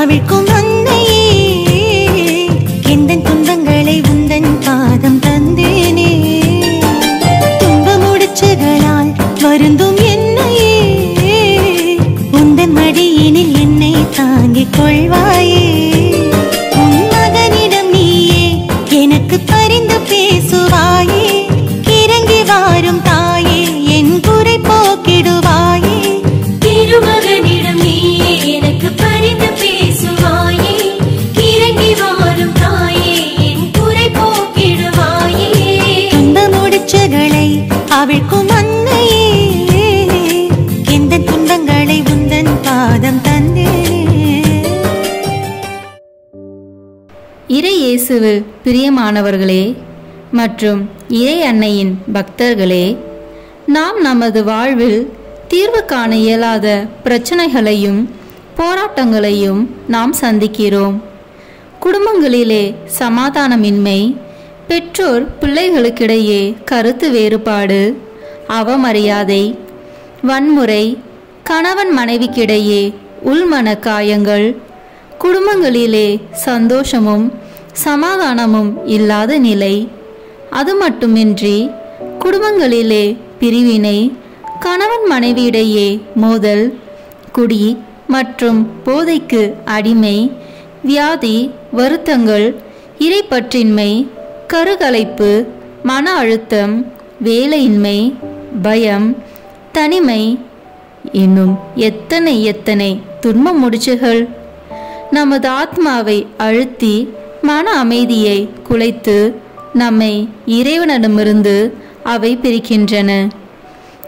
அவிழ்க்கும் அன்னையே, எந்தன் துன்பங்களை உந்தன் பாதம் தந்தேனே. துன்ப முடிச்சுகளால் வருந்தும் என்னையே, உந்தன் மடியினில் என்னை தாங்கிக் கொள்வாயே. உன் மகனிடம் நீயே எனக்கு பரிந்து பேசுவாயே, இறங்கி வாரும் தாயே என் குறை போக்கிடுவாயே. திருமகனிடம் நீயே எனக்கு பரிந்து பேசுவாயே, இறங்கி வாரும் தாயே என் குறை போக்கிடுவாயே. துன்ப முடிச்சுகளை அவிழ்க்கும் அன்னையே, எந்த துன்பங்களை உந்தன் பாதம் தந்தே. இறை இயேசுவில் பிரியமானவர்களே மற்றும் இறை அன்னையின் பக்தர்களே, நாம் நமது வாழ்வில் தீர்வு காண இயலாத பிரச்சனைகளையும் போராட்டங்களையும் நாம் சந்திக்கிறோம். குடும்பங்களிலே சமாதானமின்மை, பெற்றோர் பிள்ளைகளுக்கிடையே கருத்து வேறுபாடு, அவமரியாதை, வன்முறை, கணவன் மனைவிக்கிடையே உள்மன காயங்கள், குடும்பங்களிலே சந்தோஷமும் சமாதானமும் இல்லாத நிலை. அது மட்டுமின்றி குடும்பங்களிலே பிரிவினை, கணவன் மனைவியிடையே மோதல், குடி மற்றும் போதைக்கு அடிமை, வியாதி, வருத்தங்கள், இறைப்பற்றின்மை, கருகலைப்பு, மன அழுத்தம், வேலையின்மை, பயம், தனிமை, இன்னும் எத்தனை எத்தனை துன்ப முடிச்சுகள் நமது ஆத்மாவை அழுத்தி மன அமைதியை குலைத்து நம்மை இறைவனிடமிருந்து அவை பிரிக்கின்றன.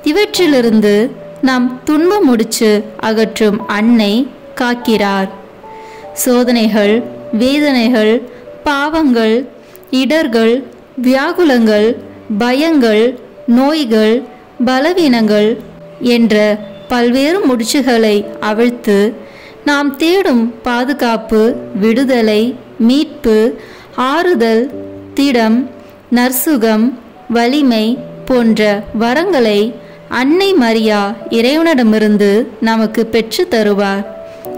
இவற்றிலிருந்து நாம் துன்ப முடிச்சு அகற்றும் அன்னை காக்கிறார். சோதனைகள், வேதனைகள், பாவங்கள், இடர்கள், வியாகுலங்கள், பயங்கள், நோய்கள், பலவீனங்கள் என்ற பல்வேறு முடிச்சுகளை அவிழ்த்து நாம் தேடும் பாதுகாப்பு, விடுதலை, மீட்பு, ஆறுதல், திடம், நற்சுகம், வலிமை போன்ற வரங்களை அன்னை மரியா இறைவனிடமிருந்து நமக்கு பெற்று தருவார்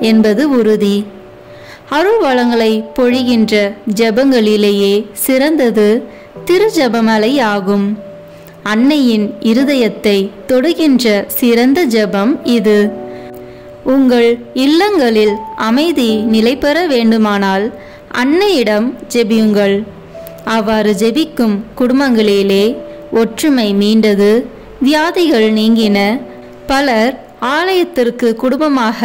என்பது உறுதி. அருள் வளங்களை பொழிகின்ற ஜெபங்களிலேயே சிறந்தது திருஜெபமலை ஆகும். அன்னையின் இருதயத்தை தொடுகின்ற சிறந்த ஜெபம் இது. உங்கள் இல்லங்களில் அமைதி நிலை பெற வேண்டுமானால் அன்னையிடம் ஜெபியுங்கள். அவ்வாறு ஜெபிக்கும் குடும்பங்களிலே ஒற்றுமை மீண்டது, வியாதிகள் நீங்கின, பலர் ஆலயத்திற்கு குடும்பமாக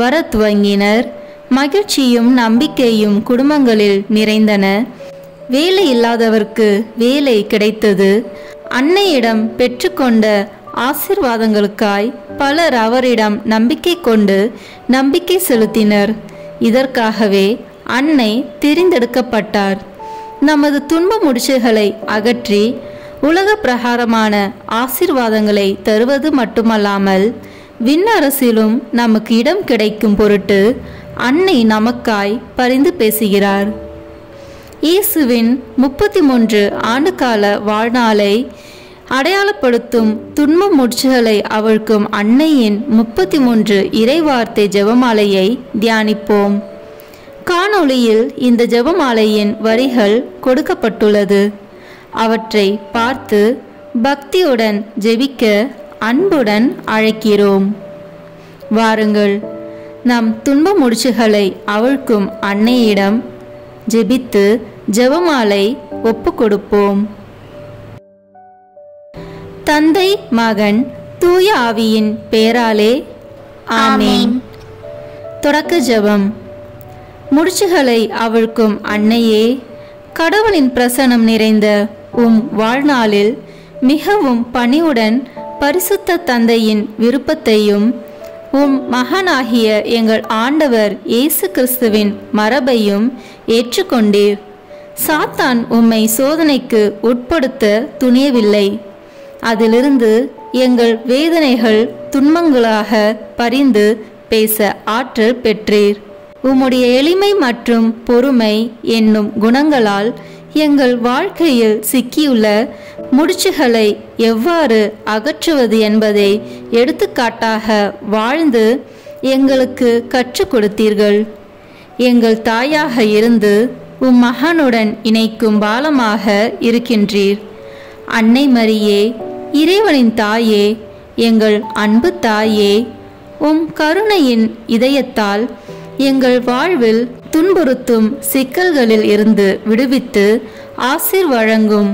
வர துவங்கினர், மகிழ்ச்சியும் நம்பிக்கையும் குடும்பங்களில் நிறைந்தன, வேலை இல்லாதவர்க்கு வேலை கிடைத்தது. அன்னையிடம் பெற்றுக்கொண்ட ஆசீர்வாதங்களுக்காய் பலர் அவரிடம் நம்பிக்கை கொண்டு நம்பிக்கை செலுத்தினர். இதற்காகவே அன்னை தெரிந்தெடுக்கப்பட்டார். நமது துன்ப முடிச்சுகளை அகற்றி உலக பிரகாரமான ஆசீர்வாதங்களை தருவது மட்டுமல்லாமல் விண்ணரசிலும் நமக்கு இடம் கிடைக்கும் பொருட்டு அன்னை நமக்காய் பரிந்து பேசுகிறார். இயேசுவின் 33 ஆண்டுகால வாழ்நாளை அடையாளப்படுத்தும் துன்ப முடிச்சுகளை அவிழ்க்கும் அன்னையின் 33 இறைவார்த்தை ஜெபமாலையை தியானிப்போம். காணொளியில் இந்த ஜெபமாலையின் வரிகள் கொடுக்கப்பட்டுள்ளது. அவற்றை பார்த்து பக்தியுடன் ஜெபிக்க அன்புடன் அழைக்கிறோம். வாருங்கள், நம் துன்ப முடிச்சுகளை அவிழ்க்கும் அன்னையிடம் ஜெபித்து ஜெபமாலை ஒப்பு கொடுப்போம். தந்தை, மகன், தூய ஆவியின் பெயராலே ஆமென். தொடக்க ஜெபம். முடிச்சுகளை அவிழ்க்கும் அன்னையே, கடவுளின் பிரசன்னம் நிறைந்த உம் வாழ்நாளில் மிகவும் பணிவுடன் பரிசுத்த தந்தையின் விருப்பத்தையும் உம் மகனாகிய எங்கள் ஆண்டவர் இயேசு கிறிஸ்துவின் மரபையும் ஏற்றுக்கொண்டீர். சாத்தான் உம்மை சோதனைக்கு உட்படுத்த துணியவில்லை. அதிலிருந்து எங்கள் வேதனைகள் துன்பங்களாக பரிந்து பேச ஆற்றல் பெற்றீர். உம்முடைய எளிமை மற்றும் பொறுமை என்னும் குணங்களால் எங்கள் வாழ்க்கையில் சிக்கியுள்ள முடிச்சுகளை எவ்வாறு அகற்றுவது என்பதை எடுத்துக்காட்டாக வாழ்ந்து எங்களுக்கு கற்றுக் கொடுத்தீர்கள். எங்கள் தாயாக இருந்து உம் மகனுடன் இணைக்கும் பாலமாக இருக்கின்றீர். அன்னை மரியே, இறைவனின் தாயே, எங்கள் அன்பு தாயே, உம் கருணையின் இதயத்தால் எங்கள் வாழ்வில் துன்புறுத்தும் சிக்கல்களில் இருந்து விடுவித்து ஆசீர் வழங்கும்.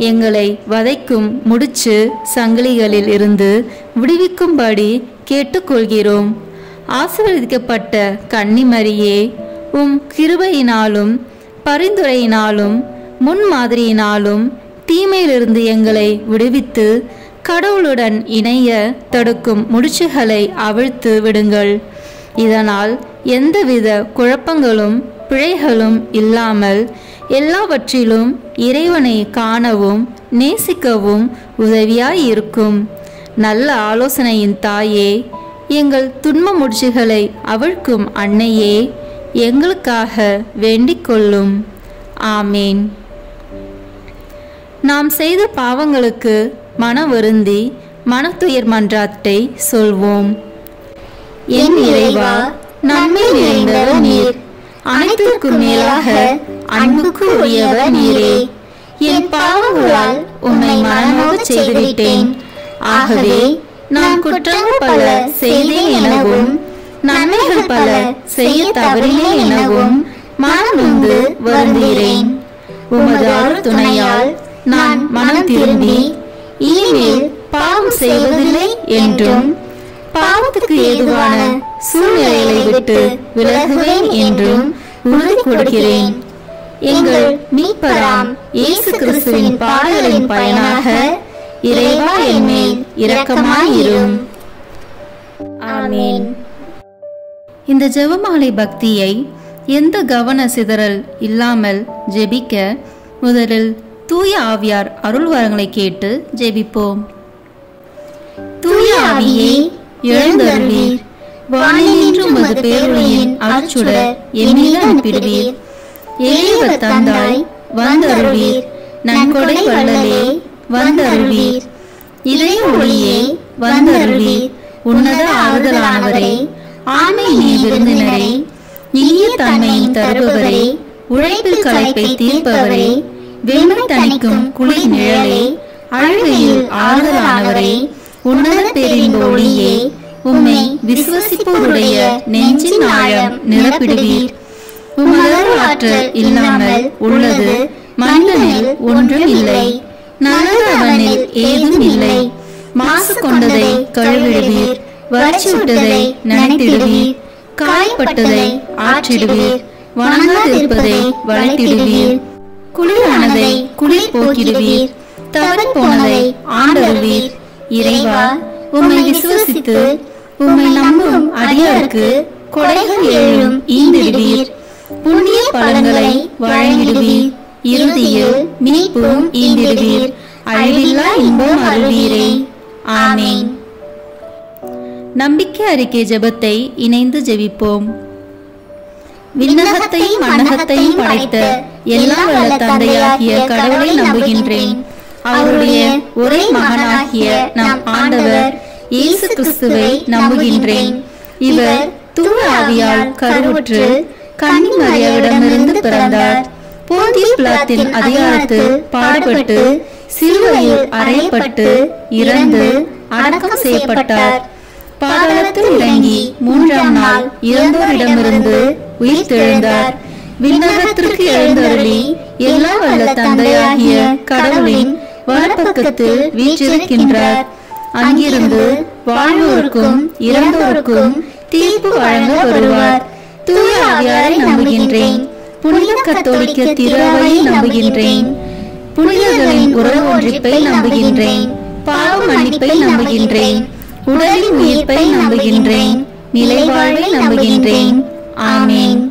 எங்களை வதைக்கும் முடிச்சு சங்கிலிகளில் இருந்து விடுவிக்கும்படி கேட்டுக்கொள்கிறோம். ஆசீர்வதிக்கப்பட்ட கன்னிமரியே, உம் கிருபையினாலும் பரிந்துரையினாலும் முன்மாதிரியினாலும் தீமையிலிருந்து எங்களை விடுவித்து கடவுளுடன் இணைய தடுக்கும் முடிச்சுகளை அவிழ்த்து விடுங்கள். இதனால் எந்தவித குழப்பங்களும் பிழைகளும் இல்லாமல் எல்லாவற்றிலும் இறைவனை காணவும் நேசிக்கவும் உதவியாயிருக்கும். நல்ல ஆலோசனையின் தாயே, எங்கள் துன்ப முடிச்சுகளை அவிழ்க்கும் அன்னையே, எங்களுக்காக வேண்டிக் கொள்ளும். ஆமேன். நாம் செய்த பாவங்களுக்கு மன வருந்தி மனத்துயர் மன்றாட்டை சொல்வோம். என் இறைவா, நன்மை நிறைந்தவர் நீர், அனைத்திற்கும் மேலாக அன்புக்கு உரியவர் நீரே. என் பாவங்களால் உம்மை மனநோகச் செய்துவிட்டேன். ஆகவே நான் குற்றங்கள் பல செய்தேன் எனவும் நன்மைகள் பல செய்ய தவறினேன் எனவும் மனநொந்து வருந்துகிறேன். உமது அருள் துணையால் நான் மனம் திரும்பி இனிமேல் பாவம் செய்வதில்லை என்றும் பாவத்துக்கு ஏதுவான சூழ்நிலைகளை விட்டு விலகுவேன் என்றும் உறுதி கொடுக்கிறேன். எங்கள் மீட்பராம் இயேசு கிறிஸ்துவின் பாடுகளின் பயனாக இறைவா என் மேல் இரக்கமாயிரும். ஆமென். இந்த ஜெபமாலை பக்தியை எந்த கவன சிதறல் இல்லாமல் ஜெபிக்க முதலில் தூய ஆவியார் அருள் வரங்களை கேட்டு ஜெபிப்போம். தூய ஆவியே, எழுந்தருளீர். வானினின்று உமது பேரொளியின் அருட்சுடர் என் மீது அனுப்பிடுவீர். எளியவர் தந்தாய் வந்தருளீர். நன்கொடை வள்ளலே வந்தருளீர். இதய ஒளியே வந்தருளீர். உன்னத ஆறுதலானவரே, ஆண்மை நீ விருந்தினரே, இனிய தன்மையின் தருபவரே, உழைப்பில் களைப்பை தீர்ப்பவரே, வெண்மை தணிக்கும் குளிர் நிழலே, அழுகையில் ஆறுதலானவரே, உன்னத பேரின் ஒளியே, உம்மை விசுவசிப்போருடைய நெஞ்சின் ஆழம் நிரப்பிடுவீர். உமது ஆற்றல் இல்லாமல் உள்ளது மனிதனில் ஒன்றும் இல்லை. நல்லது அவனில் ஏதும் இல்லை. மாசு கொண்டதை கழுவிடுவீர். வறட்சி விட்டதை நனைத்திடுவீர். காயப்பட்டதை ஆற்றிடுவீர். வணங்காதிருப்பதை வளைத்திடுவீர். குளிரானதை குளிர் போக்கிடுவீர். தவறி போனதை ஆண்டருவீர். இறைவா, உம்மை விசுவசித்து உம்மை நம்பும் அடியாருக்கு கொடைகள் ஏழும் ஈந்திடுவீர். புண்ணிய பலன்களை வழங்கிடுவீர். இறுதியில் மீட்பும் ஈந்திடுவீர். அழிவில்லா இன்பம் அருள்வீரே. ஆமென். நம்பிக்கை அறிக்கை ஜெபத்தை இணைந்து ஜெபிப்போம். விண்ணகத்தையும் மண்ணகத்தையும் படைத்த எல்லாம் வல்ல தந்தையாகிய கடவுளை நம்புகின்றேன். அவருடைய ஒரே மகனாகிய நம் ஆண்டவர் இயேசு கிறிஸ்துவை நம்புகின்றேன். இவர் தூய ஆவியால் கருவுற்று கன்னி மரியாவிடமிருந்து பிறந்தார். போந்திய பிலாத்தின் அதிகாரத்தில் பாடுபட்டு சிலுவையில் அறையப்பட்டு இறந்து அடக்கம் செய்யப்பட்டார். பாதாளத்தில் இறங்கி மூன்றாம் நாள் இறந்தோரிடமிருந்து உயிர் தெழுந்தார். விண்ணகத்திற்கு எழுந்தருளி எல்லா வல்ல தந்தையாகிய கடவுளின் வலப்பக்கத்தில் வீற்றிருக்கின்றார். அங்கிருந்து வாழ்வோருக்கும் இறந்தோருக்கும் தீர்ப்பு வழங்க வருவார். தூய ஆவியாரை நம்புகின்றேன். புனித கத்தோலிக்க திருவையை நம்புகின்றேன். புனிதர்களின் உறவு ஒன்றிப்பை நம்புகின்றேன். பாவ மன்னிப்பை நம்புகின்றேன். உடலின் உயிர்ப்பை நம்புகின்றேன். நிலை வாழ்வை நம்புகின்றேன். ஆமென்.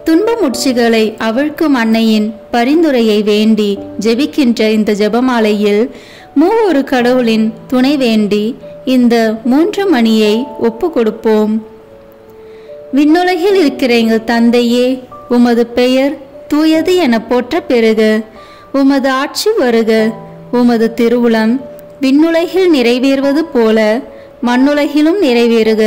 துன்ப முட்சிகளை அவிழ்க்கும் அன்னையின் பரிந்துரையை வேண்டி ஜெபிக்கின்ற இந்த ஜெபமாலையில் மூவொரு கடவுளின் துணை வேண்டி இந்த 3 மணியை ஒப்பு கொடுப்போம். விண்ணுலகில் இருக்கிற எங்கள் தந்தையே, உமது பெயர் தூயது என போற்ற பெறுக. உமது ஆட்சி வருக. உமது திருவுளம் விண்ணுலகில் நிறைவேறுவது போல மண்ணுலகிலும் நிறைவேறுக.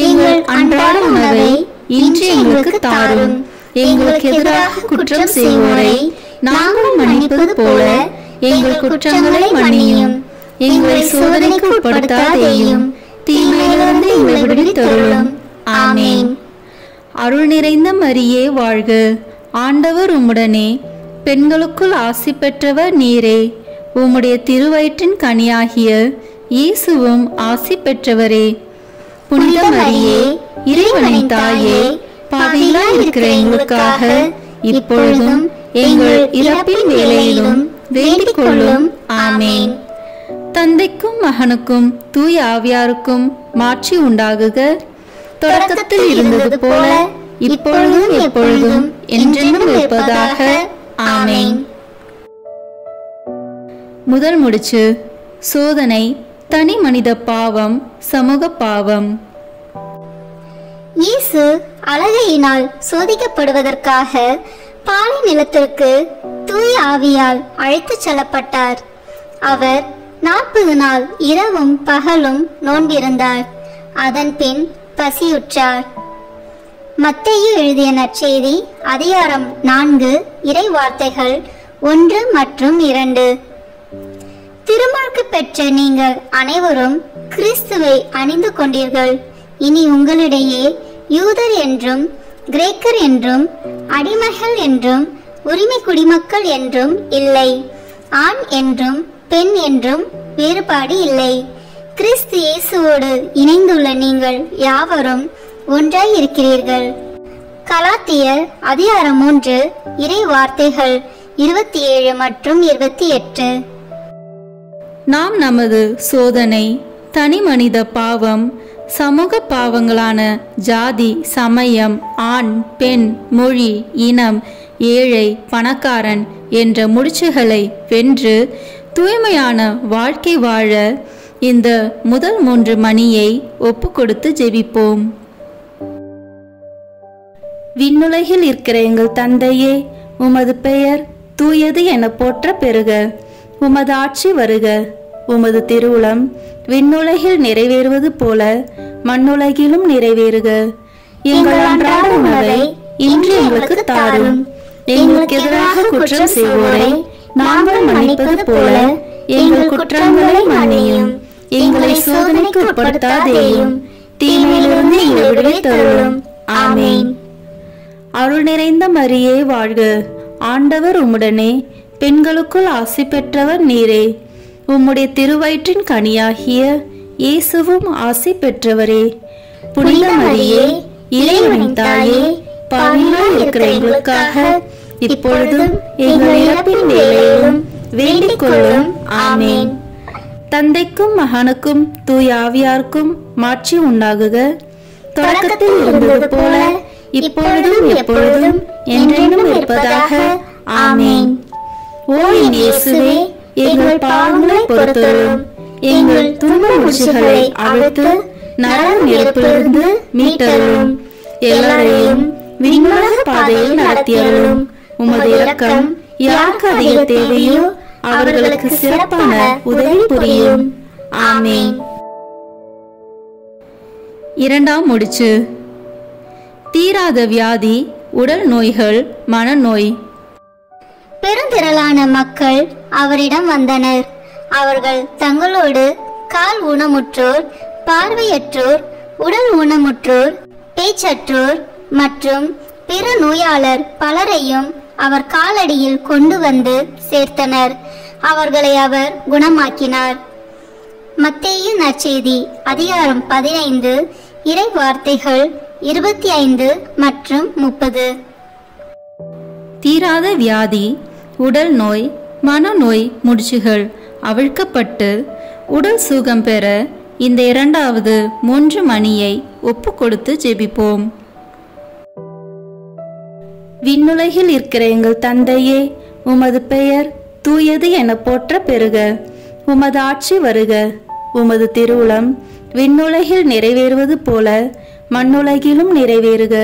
எங்கள் அன்றாட உணவை இன்று எங்களுக்கு தாரும். எங்களுக்கு எதிராக குற்றம் செய்வோரை நாங்கள் மன்னிப்பது போல எங்கள் குற்றங்களை மன்னியும். எங்களை சோதனைக்கு உட்படுத்தாதேயும், தீமையிலிருந்து எங்களை விடுவித்தருளும். ஆமென். அருள் நிறைந்த மரியே வாழ்க, ஆண்டவர் உம்முடனே, பெண்களுக்குள் ஆசி பெற்றவர் நீரே. உம்முடைய திருவயிற்றின் கனியாகிய இயேசுவும் ஆசி பெற்றவரே. புனித மரியே, இறைவனின் தாயே, பாவிகளாய் இருக்கிற எங்களுக்காக இப்பொழுதும் எங்கள் இறப்பின் வேளையிலும் வேண்டிக் கொள்ளும். ஆமென். தந்தைக்கும் மகனுக்கும் தூய ஆவியாருக்கும் மாட்சி உண்டாகுக. தொடக்கத்தில் இருந்தது போல இப்பொழுதும் எப்பொழுதும் என்றென்றும் இருப்பதாக. ஆமென். முதல் முடிச்சு. சோதனை, தனி மனித பாவம், சமூக பாவம். இயேசு அழகையினால் சோதிக்கப்படுவதற்காக பாலை நிலத்திற்கு தூய ஆவியால் அழைத்துச் செல்லப்பட்டார். அவர் 40 நாள் இரவும் பகலும் நோன்பிருந்தார். அதன் பின் பசியுற்றார். மத்தேயு எழுதிய நற்செய்தி அதிகாரம் 4 இறை வார்த்தைகள் 1 மற்றும் 2. திருமார்க்கு பெற்ற நீங்கள் அனைவரும் கிறிஸ்துவை அணிந்து கொண்டீர்கள். இனி உங்களிடையே யூதர் என்றும் கிரேக்கர் என்றும் அடிமைகள் என்றும் உரிமை குடிமக்கள் என்றும் இல்லை, ஆண் என்றும் பெண் என்றும் வேறுபாடு இல்லை. கிறிஸ்து இயேசுவோடு இணைந்துள்ள நீங்கள் யாவரும் ஒன்றாய் இருக்கிறீர்கள். கலாத்தியர் அதிகாரம் 3 இறை வார்த்தைகள் 27 மற்றும் 28. நாம் நமது சோதனை, தனி மனித பாவம், சமூக பாவங்களான ஜாதி, சமயம், ஆண் பெண், மொழி, இனம், ஏழை பணக்காரன் என்ற முடிச்சுகளை வென்று தூய்மையான வாழ்க்கை வாழ இந்த முதல் 3 மணியை ஒப்பு கொடுத்து ஜெபிப்போம். விண்ணுலகில் இருக்கிற எங்கள் தந்தையே, உமது பெயர் தூயது என போற்ற பெறுக. உமது ஆட்சி வருக. உமது திருவுளம் விண்ணுலகில் நிறைவேறுவது போல மண்ணுலகிலும் நிறைவேறுக. எங்கள் அன்றாட உணவை இன்று எங்களுக்கு தாரும். எங்களுக்கு எதிராக குற்றம் செய்வோரை நாங்கள் மன்னிப்பது போல எங்கள் குற்றங்களை மன்னியும். எங்களை சோதனைக்கு உட்படுத்தாதேயும், தீமையிலிருந்து எங்களை விடுவித்தருளும். ஆமென். அருள் நிறைந்த மரியே வாழ்க, ஆண்டவர் உம்முடனே, பெண்களுக்குள் ஆசி பெற்றவர் நீரே. உம்முடைய திருவயிற்றின் கனியாகிய இயேசுவும் ஆசி பெற்றவரே. புனித மரியே, இறைவனின் தாயே, பாவிகளாய் இருக்கிற எங்களுக்காக இப்பொழுதும் எங்கள் இறப்பின் வேளையிலும் வேண்டிக் கொள்ளும். ஆமென். தந்தைக்கும் மகனுக்கும் தூய ஆவியாருக்கும் மாட்சி உண்டாகுக. தொடக்கத்தில் இருந்தது போல இப்பொழுதும் எப்பொழுதும் என்றென்றும் இருப்பதாக. ஆமென். ஓ என் இயேசுவே, எங்கள் பாவங்களை பொறுத்தருளும். எங்கள் துன்ப முடிச்சுகளை அவிழ்த்து நரக நெருப்பிலிருந்து மீட்டருளும். எல்லாரையும் விண்ணுலக பாதையில் நடத்தியருளும். உமது இரக்கம் யாருக்கு அதிக தேவையோ அவர்களுக்கு சிறப்பான உதவி புரியும். ஆமென். இரண்டாம் முடிச்சு. தீராத வியாதி, உடல் நோய்கள், மனநோய். பெருந்திரளான மக்கள் அவரிடம் வந்தனர். அவர்கள் தங்களோடு கால் ஊனமுற்றோர், பார்வையற்றோர், உடல் ஊனமுற்றோர், பேச்சற்றோர் மற்றும் பிற நோயாளர் பலரையும் அவர் காலடியில் கொண்டு வந்து சேர்த்தனர். அவர்களை அவர் குணமாக்கினார். மத்தேயு நற்செய்தி அதிகாரம் 15 இறை வார்த்தைகள் 25 மற்றும் 30. தீராத வியாதி, உடல் நோய், மனநோய் முடிச்சுகள் அவிழ்க்கப்பட்டு உடல் சுகம் பெற இந்த இரண்டாவது 3 மணியை ஒப்பு கொடுத்து ஜெபிப்போம். விண்ணுலகில் இருக்கிற எங்கள் தந்தையே, உமது பெயர் தூயது என போற்ற பெறுக. உமது ஆட்சி வருக. உமது திருவுளம் விண்ணுலகில் நிறைவேறுவது போல மண்ணுலகிலும் நிறைவேறுக.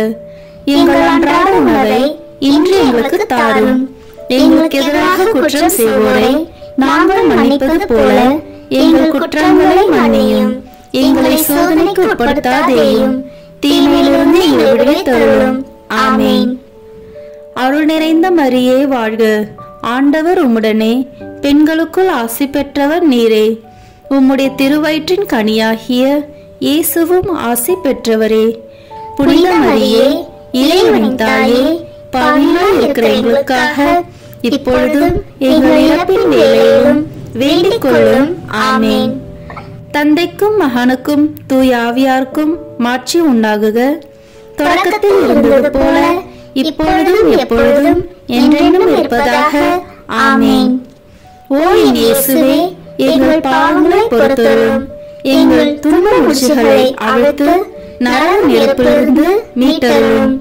எங்கள் அன்றாட உணவை இன்று எங்களுக்கு தாரும். எங்களுக்கு எதிராக குற்றம் செய்வோரை நாங்கள் மன்னிப்பது போல எங்கள் குற்றங்களை மன்னியும். எங்களை சோதனைக்கு உட்படுத்தாதேயும், தீமையிலிருந்து எங்களை விடுவித்தருளும். ஆமென். அருள் நிறைந்த மரியே வாழ்க, ஆண்டவர் உம்முடனே, பெண்களுக்குள் ஆசி பெற்றவர் நீரே. உம்முடைய திருவயிற்றின் கனியாகிய இயேசுவும் ஆசி பெற்றவரே. புனித மரியே, இறைவனின் தாயே, பாவிகளாய் இருக்கிற எங்களுக்காக இப்பொழுதும் எங்கள் இறப்பின் வேளையிலும் வேண்டிக் கொள்ளும். ஆமென். தந்தைக்கும் மகனுக்கும் தூய ஆவியாருக்கும் மாட்சி உண்டாகுக. தொடக்கத்தில் இருந்தது போல இப்பொழுதும் எப்பொழுதும் என்றென்றும் இருப்பதாக. ஆமென். ஓ என் இயேசுவே, எங்கள் பாவங்களை பொறுத்தருளும், எங்கள் துன்ப முடிச்சுகளை அவிழ்த்து நரக நெருப்பிலிருந்து மீட்டருளும்,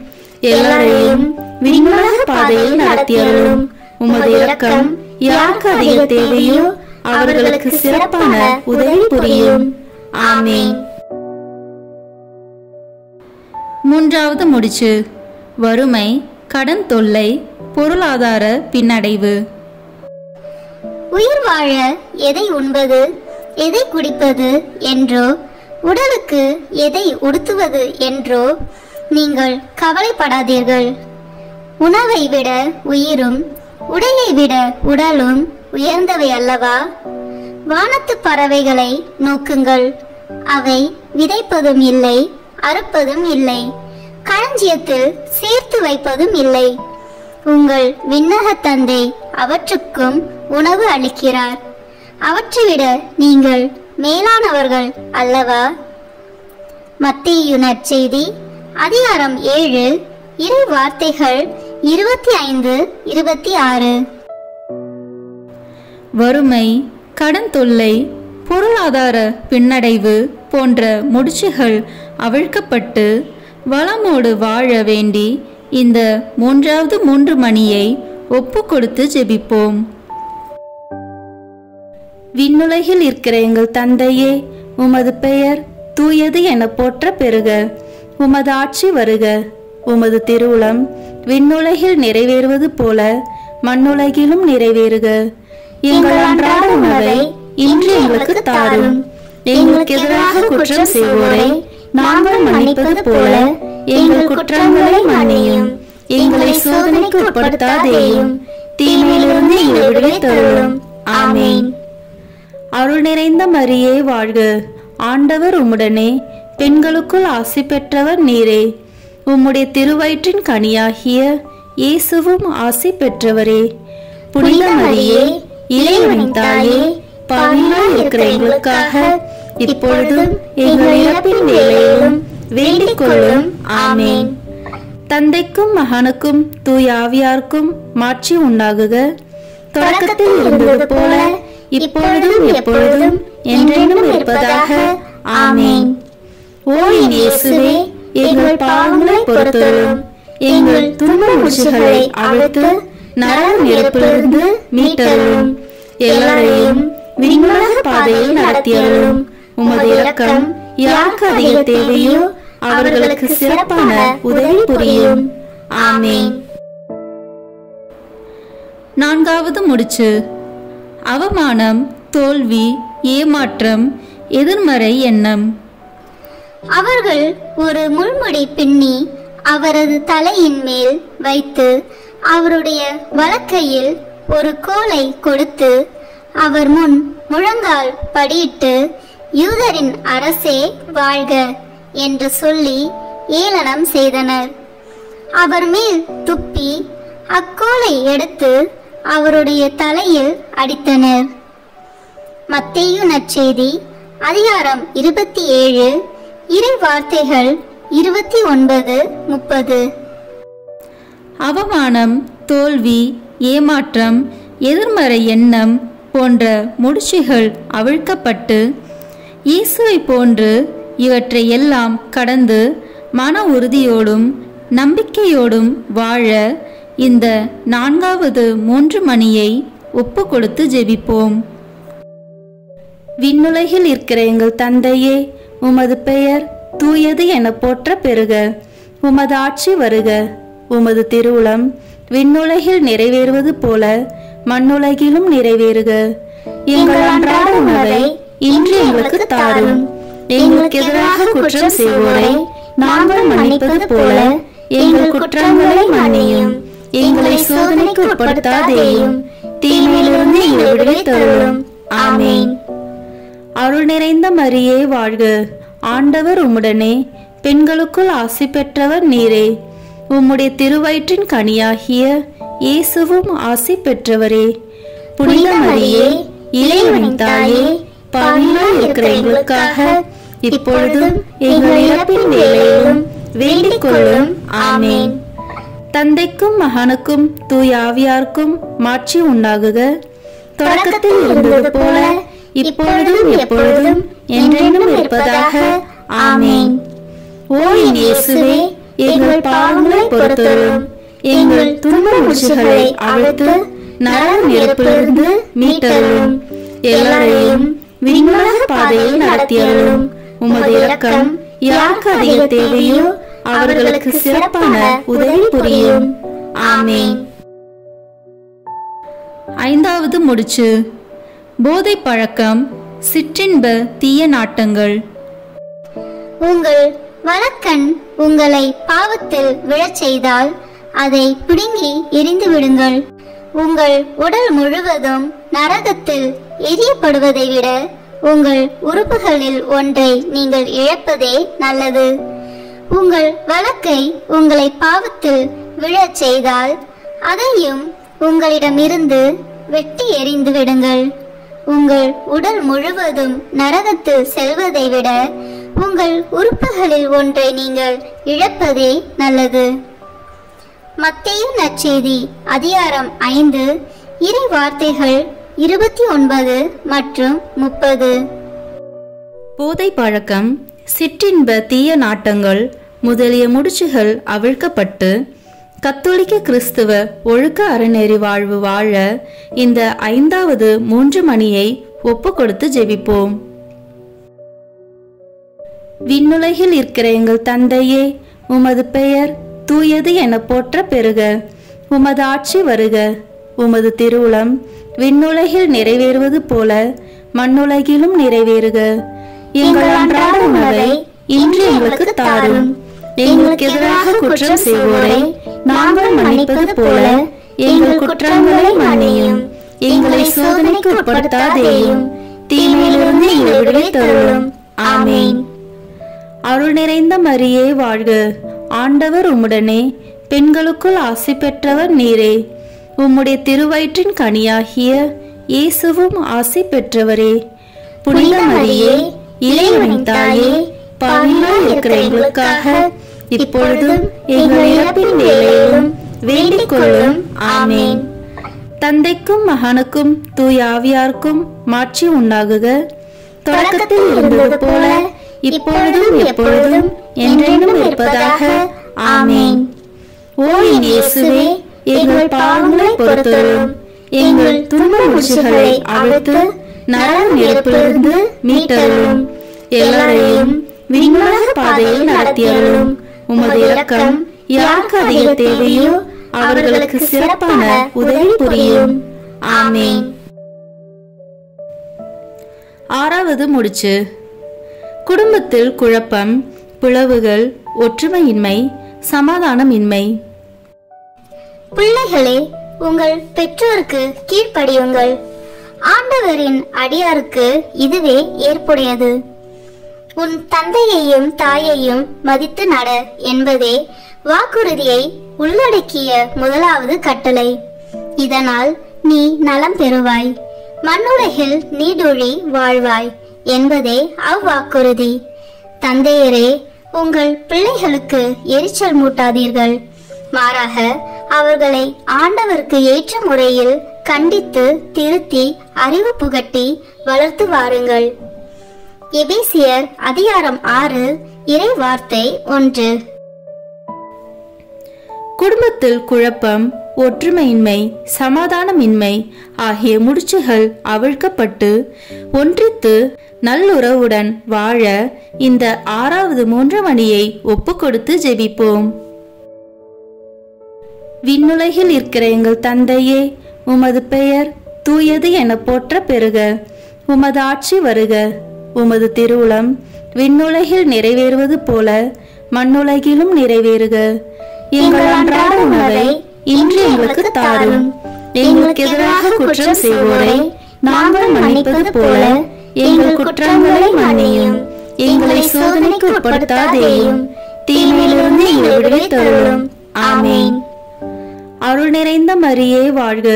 எல்லாரையும் விண்ணுலக பாதையில் நடத்தியருளும். உமது இரக்கம் யாருக்கு அதிக தேவையோ அவர்களுக்கு சிறப்பான உதவி புரியும். ஆமென். மூன்றாவது முடிச்சு, வறுமை, கடன் தொல்லை, பொருளாதார பின்னடைவு. உயிர் வாழ எதை உண்பது, எதை குடிப்பது என்றோ, உடலுக்கு எதை உடுத்துவது என்றோ நீங்கள் கவலைப்படாதீர்கள். உணவை விட உயிரும், உடையை விட உடலும் உயர்ந்தவை அல்லவா? வானத்து பறவைகளை நோக்குங்கள், அவை விதைப்பதும் இல்லை, அறுப்பதும் இல்லை, களஞ்சியத்தில் சேர்த்து வைப்பதும் இல்லை. உங்கள் விண்ணக தந்தை அவற்றுக்கும் உணவு அளிக்கிறார். அவற்றை விட நீங்கள் மேலானவர்கள் அல்லவா? மத்தேயு நற்செய்தி அதிகாரம் 7 இறை வார்த்தைகள் 25-26. வறுமை, கடன் தொல்லை, பொருளாதார பின்னடைவு போன்ற முடிச்சுகள் அவிழ்க்கப்பட்டு வளமோடு வாழ வேண்டி இந்த மூன்றாவது 3 மணியை ஒப்பு கொடுத்து ஜெபிப்போம். விண்ணுலகில் இருக்கிற எங்கள் தந்தையே, உமது பெயர் தூயது என போற்ற பெறுக. உமது ஆட்சி வருக. உமது திருவுளம் விண்ணுலகில் நிறைவேறுவது போல மண்ணுலகிலும் நிறைவேறுக. எங்கள் அன்றாட உணவை இன்று எங்களுக்கு தாரும். எங்களுக்கு எதிராக குற்றம் செய்வோரை நாங்கள் மன்னிப்பது போல எங்கள் குற்றங்களை மன்னியும். எங்களை சோதனைக்கு உட்படுத்தாதேயும், தீமையிலிருந்து எங்களை விடுவித்தருளும். ஆமென். அருள் நிறைந்த மரியே வாழ்க, ஆண்டவர் உம்முடனே, பெண்களுக்குள் ஆசி பெற்றவர் நீரே. உம்முடைய திருவயிற்றின் கனியாகிய இயேசுவும் ஆசி பெற்றவரே. புனித மரியே, இறைவனின் தாயே, பாவிகளாய் இருக்கிற எங்களுக்காக இப்பொழுதும் எங்கள் இறப்பின் வேளையிலும் வேண்டிக் கொள்ளும். ஆமென். தந்தைக்கும் மகனுக்கும் தூய ஆவியாருக்கும் மாட்சி உண்டாகுக. தொடக்கத்தில் இருந்தது போல இப்பொழுதும் எப்பொழுதும் என்றென்றும் இருப்பதாக. ஆமென். ஓ என் இயேசுவே, எங்கள் பாவங்களை பொறுத்தருளும், எங்கள் துன்ப முடிச்சுகளை அவிழ்த்து நரக நெருப்பிலிருந்து மீட்டருளும், எல்லாரையும் விண்ணுலக பாதையில் நடத்தியருளும். உமது இரக்கம் யாருக்கு அதிக தேவையோ அவர்களுக்கு சிறப்பான உதவி புரியும். ஆமென். நான்காவது முடிச்சு, அவமானம், தோல்வி, ஏமாற்றம், எதிர்மறை எண்ணம். அவர்கள் ஒரு முள்முடி பின்னி அவரது தலையின் மேல் வைத்து அவருடைய வலக்கையில் ஒரு கோலை கொடுத்து அவர் முன் முழங்கால் படியிட்டு, யூதரின் அரசே வாழ்க என்று சொல்லி ஏளனம் செய்தனர். அவர் மேல் துப்பி அக்கோலை எடுத்து அவருடைய தலையில் அடித்தனர். மத்தேயு நற்செய்தி அதிகாரம் 27 இறை வார்த்தைகள் 29-30. அவமானம், தோல்வி, ஏமாற்றம், எதிர்மறை எண்ணம் போன்ற முடிச்சுகள் அவிழ்க்கப்பட்டு இயேசுவை போன்று இவற்றை எல்லாம் கடந்து மன உறுதியோடும் நம்பிக்கையோடும் வாழ இந்த நான்காவது 3 மணியை ஒப்பு கொடுத்து ஜெபிப்போம். விண்ணுலகில் இருக்கிற எங்கள் தந்தையே, உமது பெயர் தூயது என போற்ற பெறுக. உமது ஆட்சி வருக. உமது திருவுளம் விண்ணுலகில் நிறைவேறுவது போல மண்ணுலகிலும் நிறைவேறுக. எங்கள் அன்றாட உணவை இன்று எங்களுக்கு தாரும். எங்களுக்கு எதிராக குற்றம் செய்வோரை நாங்கள் மன்னிப்பது போல எங்கள் குற்றங்களை மன்னியும். எங்களை சோதனைக்கு உட்படுத்தாதேயும், தீமையிலிருந்து எங்களை விடுவித்தருளும். ஆமென். அருள் நிறைந்த மரியே வாழ்க, ஆண்டவர் உம்முடனே, பெண்களுக்குள் ஆசி பெற்றவர் நீரே. உம்முடைய திருவயிற்றின் கனியாகிய இயேசுவும் ஆசி பெற்றவரே. புனித மரியே, இறைவனின் தாயே, பாவிகளாய் இருக்கிற எங்களுக்காக இப்பொழுதும் எங்கள் இறப்பின் வேளையிலும் வேண்டிக் கொள்ளும். ஆமென். தந்தைக்கும் மகனுக்கும் தூய ஆவியாருக்கும் மாட்சி உண்டாகுக. தொடக்கத்தில் இருந்தது போல இப்பொழுதும் எப்பொழுதும் என்றென்றும் இருப்பதாக. ஆமென். ஓ என் இயேசுவே, எங்கள் பாவங்களை பொறுத்தருளும். எங்கள் துன்ப முடிச்சுகளை அவிழ்த்து நரக நெருப்பிலிருந்து மீட்டருளும். எல்லாரையும் விண்ணுலக பாதையில் நடத்தியருளும். உமது இரக்கம் யாருக்கு அதிக தேவையோ அவர்களுக்கு சிறப்பான உதவி புரியும். ஆமென். ஐந்தாவது முடிச்சு. போதை பழக்கம், சிற்றின்ப தீய நாட்டங்கள். உங்கள் வலக்கண் உங்களை பாவத்தில் விழச் செய்தால் அதை பிடுங்கி எரிந்து விடுங்கள். உங்கள் உடல் முழுவதும் நரகத்தில் எரியப்படுவதை விட உங்கள் உறுப்புகளில் ஒன்றை நீங்கள் இழப்பதே நல்லது. உங்கள் வலக்கை உங்களை பாவத்தில் விழச் செய்தால் அதையும் உங்களிடமிருந்து வெட்டி எறிந்து விடுங்கள். உங்கள் உடல் முழுவதும் நரகத்தில் செல்வதை விட உங்கள் உறுப்புகளில் ஒன்றை நீங்கள் இழப்பதே நல்லது. மத்தேயு நற்செய்தி அதிகாரம் 5 இறை வார்த்தைகள் 29 மற்றும் 30. போதை பழக்கம், சிற்றின்ப தீய நாட்டங்கள் முதலிய முடிச்சுகள் அவிழ்க்கப்பட்டு கத்தோலிக்க கிறிஸ்துவ ஒழுக்க அறநெறி வாழ்வு வாழ இந்த 5வது 3 மணியை ஒப்பு கொடுத்து ஜெபிப்போம். விண்ணுலகில் இருக்கிற எங்கள் தந்தையே, உமது பெயர் தூயது என போற்ற பெறுக. உமது ஆட்சி வருக. உமது திருவுளம் விண்ணுலகில் நிறைவேறுவது போல மண்ணுலகிலும் நிறைவேறுக. எங்கள் அன்றாட உணவை இன்று எங்களுக்கு தாரும். எங்களுக்கு எதிராக குற்றம் செய்வோரை நாங்கள் மன்னிப்பது போல எங்கள் குற்றங்களை மன்னியும். எங்களை சோதனைக்கு உட்படுத்தாதேயும், தீமையிலிருந்து எங்களை விடுவித்தருளும். ஆமென். அருள் நிறைந்த மரியே வாழ்க, ஆண்டவர் உம்முடனே, பெண்களுக்குள் ஆசி பெற்றவர் நீரே. உம்முடைய திருவயிற்றின் கனியாகிய இயேசுவும் ஆசி பெற்றவரே. புனித மரியே, இறைவனின் தாயே, பாவிகளாய் இருக்கிற எங்களுக்காக இப்பொழுதும் எங்கள் இறப்பின் வேளையிலும் வேண்டிக் கொள்ளும். ஆமென். தந்தைக்கும் மகனுக்கும் தூய ஆவியாருக்கும் மாட்சி உண்டாகுக. தொடக்கத்தில் இருந்தது போல இப்பொழுதும் எப்பொழுதும் என்றென்றும் இருப்பதாக. ஆமென். ஓ என் இயேசுவே, எங்கள் பாவங்களை பொறுத்தருளும். எங்கள் துன்ப முடிச்சுகளை அவிழ்த்து நரக நெருப்பிலிருந்து மீட்டருளும். எல்லாரையும் விண்ணுலக பாதையில் நடத்தியருளும். உமது இரக்கம் யாருக்கு அதிக தேவையோ அவர்களுக்கு சிறப்பான உதவி புரியும். ஆமென். 6வது முடிச்சு. குடும்பத்தில் குழப்பம், பிளவுகள், ஒற்றுமையின்மை, சமாதானமின்மை. பிள்ளைகளே, உங்கள் பெற்றோருக்கு கீழ்ப்படியுங்கள். ஆண்டவரின் அடியாருக்கு இதுவே ஏற்புடையது. உன் தந்தையையும் தாயையும் மதித்து நட என்பதே வாக்குறுதியை உள்ளடக்கிய முதலாவது கட்டளை. இதனால் நீ நலம் பெறுவாய், மண்ணுலகில் நீடூழி வாழ்வாய் என்பதே அவ்வாக்குறுதி. தந்தையரே, உங்கள் பிள்ளைகளுக்கு எரிச்சல் மூட்டாதீர்கள். மாறாக அவர்களை ஆண்டவருக்கு ஏற்ற முறையில் கண்டித்து திருத்தி அறிவு புகட்டி வளர்த்து வாருங்கள். எபேசியர் அதிகாரம் 6 இறை வார்த்தை 1. குடும்பத்தில் குழப்பம், ஒற்றுமையின்மை, சமாதானமின்மை ஆகிய முடிச்சுகள் அவிழ்க்கப்பட்டு ஒன்றித்து நல்லுறவுடன் வாழ இந்த 6வது 3 மணியை ஒப்பு கொடுத்து ஜெபிப்போம். விண்ணுலகில் இருக்கிற எங்கள் தந்தையே, உமது பெயர் தூயது என போற்ற பெறுக. உமது ஆட்சி வருக. உமது திருவுளம் விண்ணுலகில் நிறைவேறுவது போல மண்ணுலகிலும் நிறைவேறுக. எங்கள் அன்றாட உணவை இன்று எங்களுக்கு தாரும். எங்களுக்கு எதிராக குற்றம் செய்வோரை நாங்கள் மன்னிப்பது போல எங்கள் குற்றங்களை மன்னியும். எங்களை சோதனைக்கு உட்படுத்தாதேயும், தீமையிலிருந்து எங்களை விடுவித்தருளும். ஆமென். அருள் நிறைந்த மரியே வாழ்க,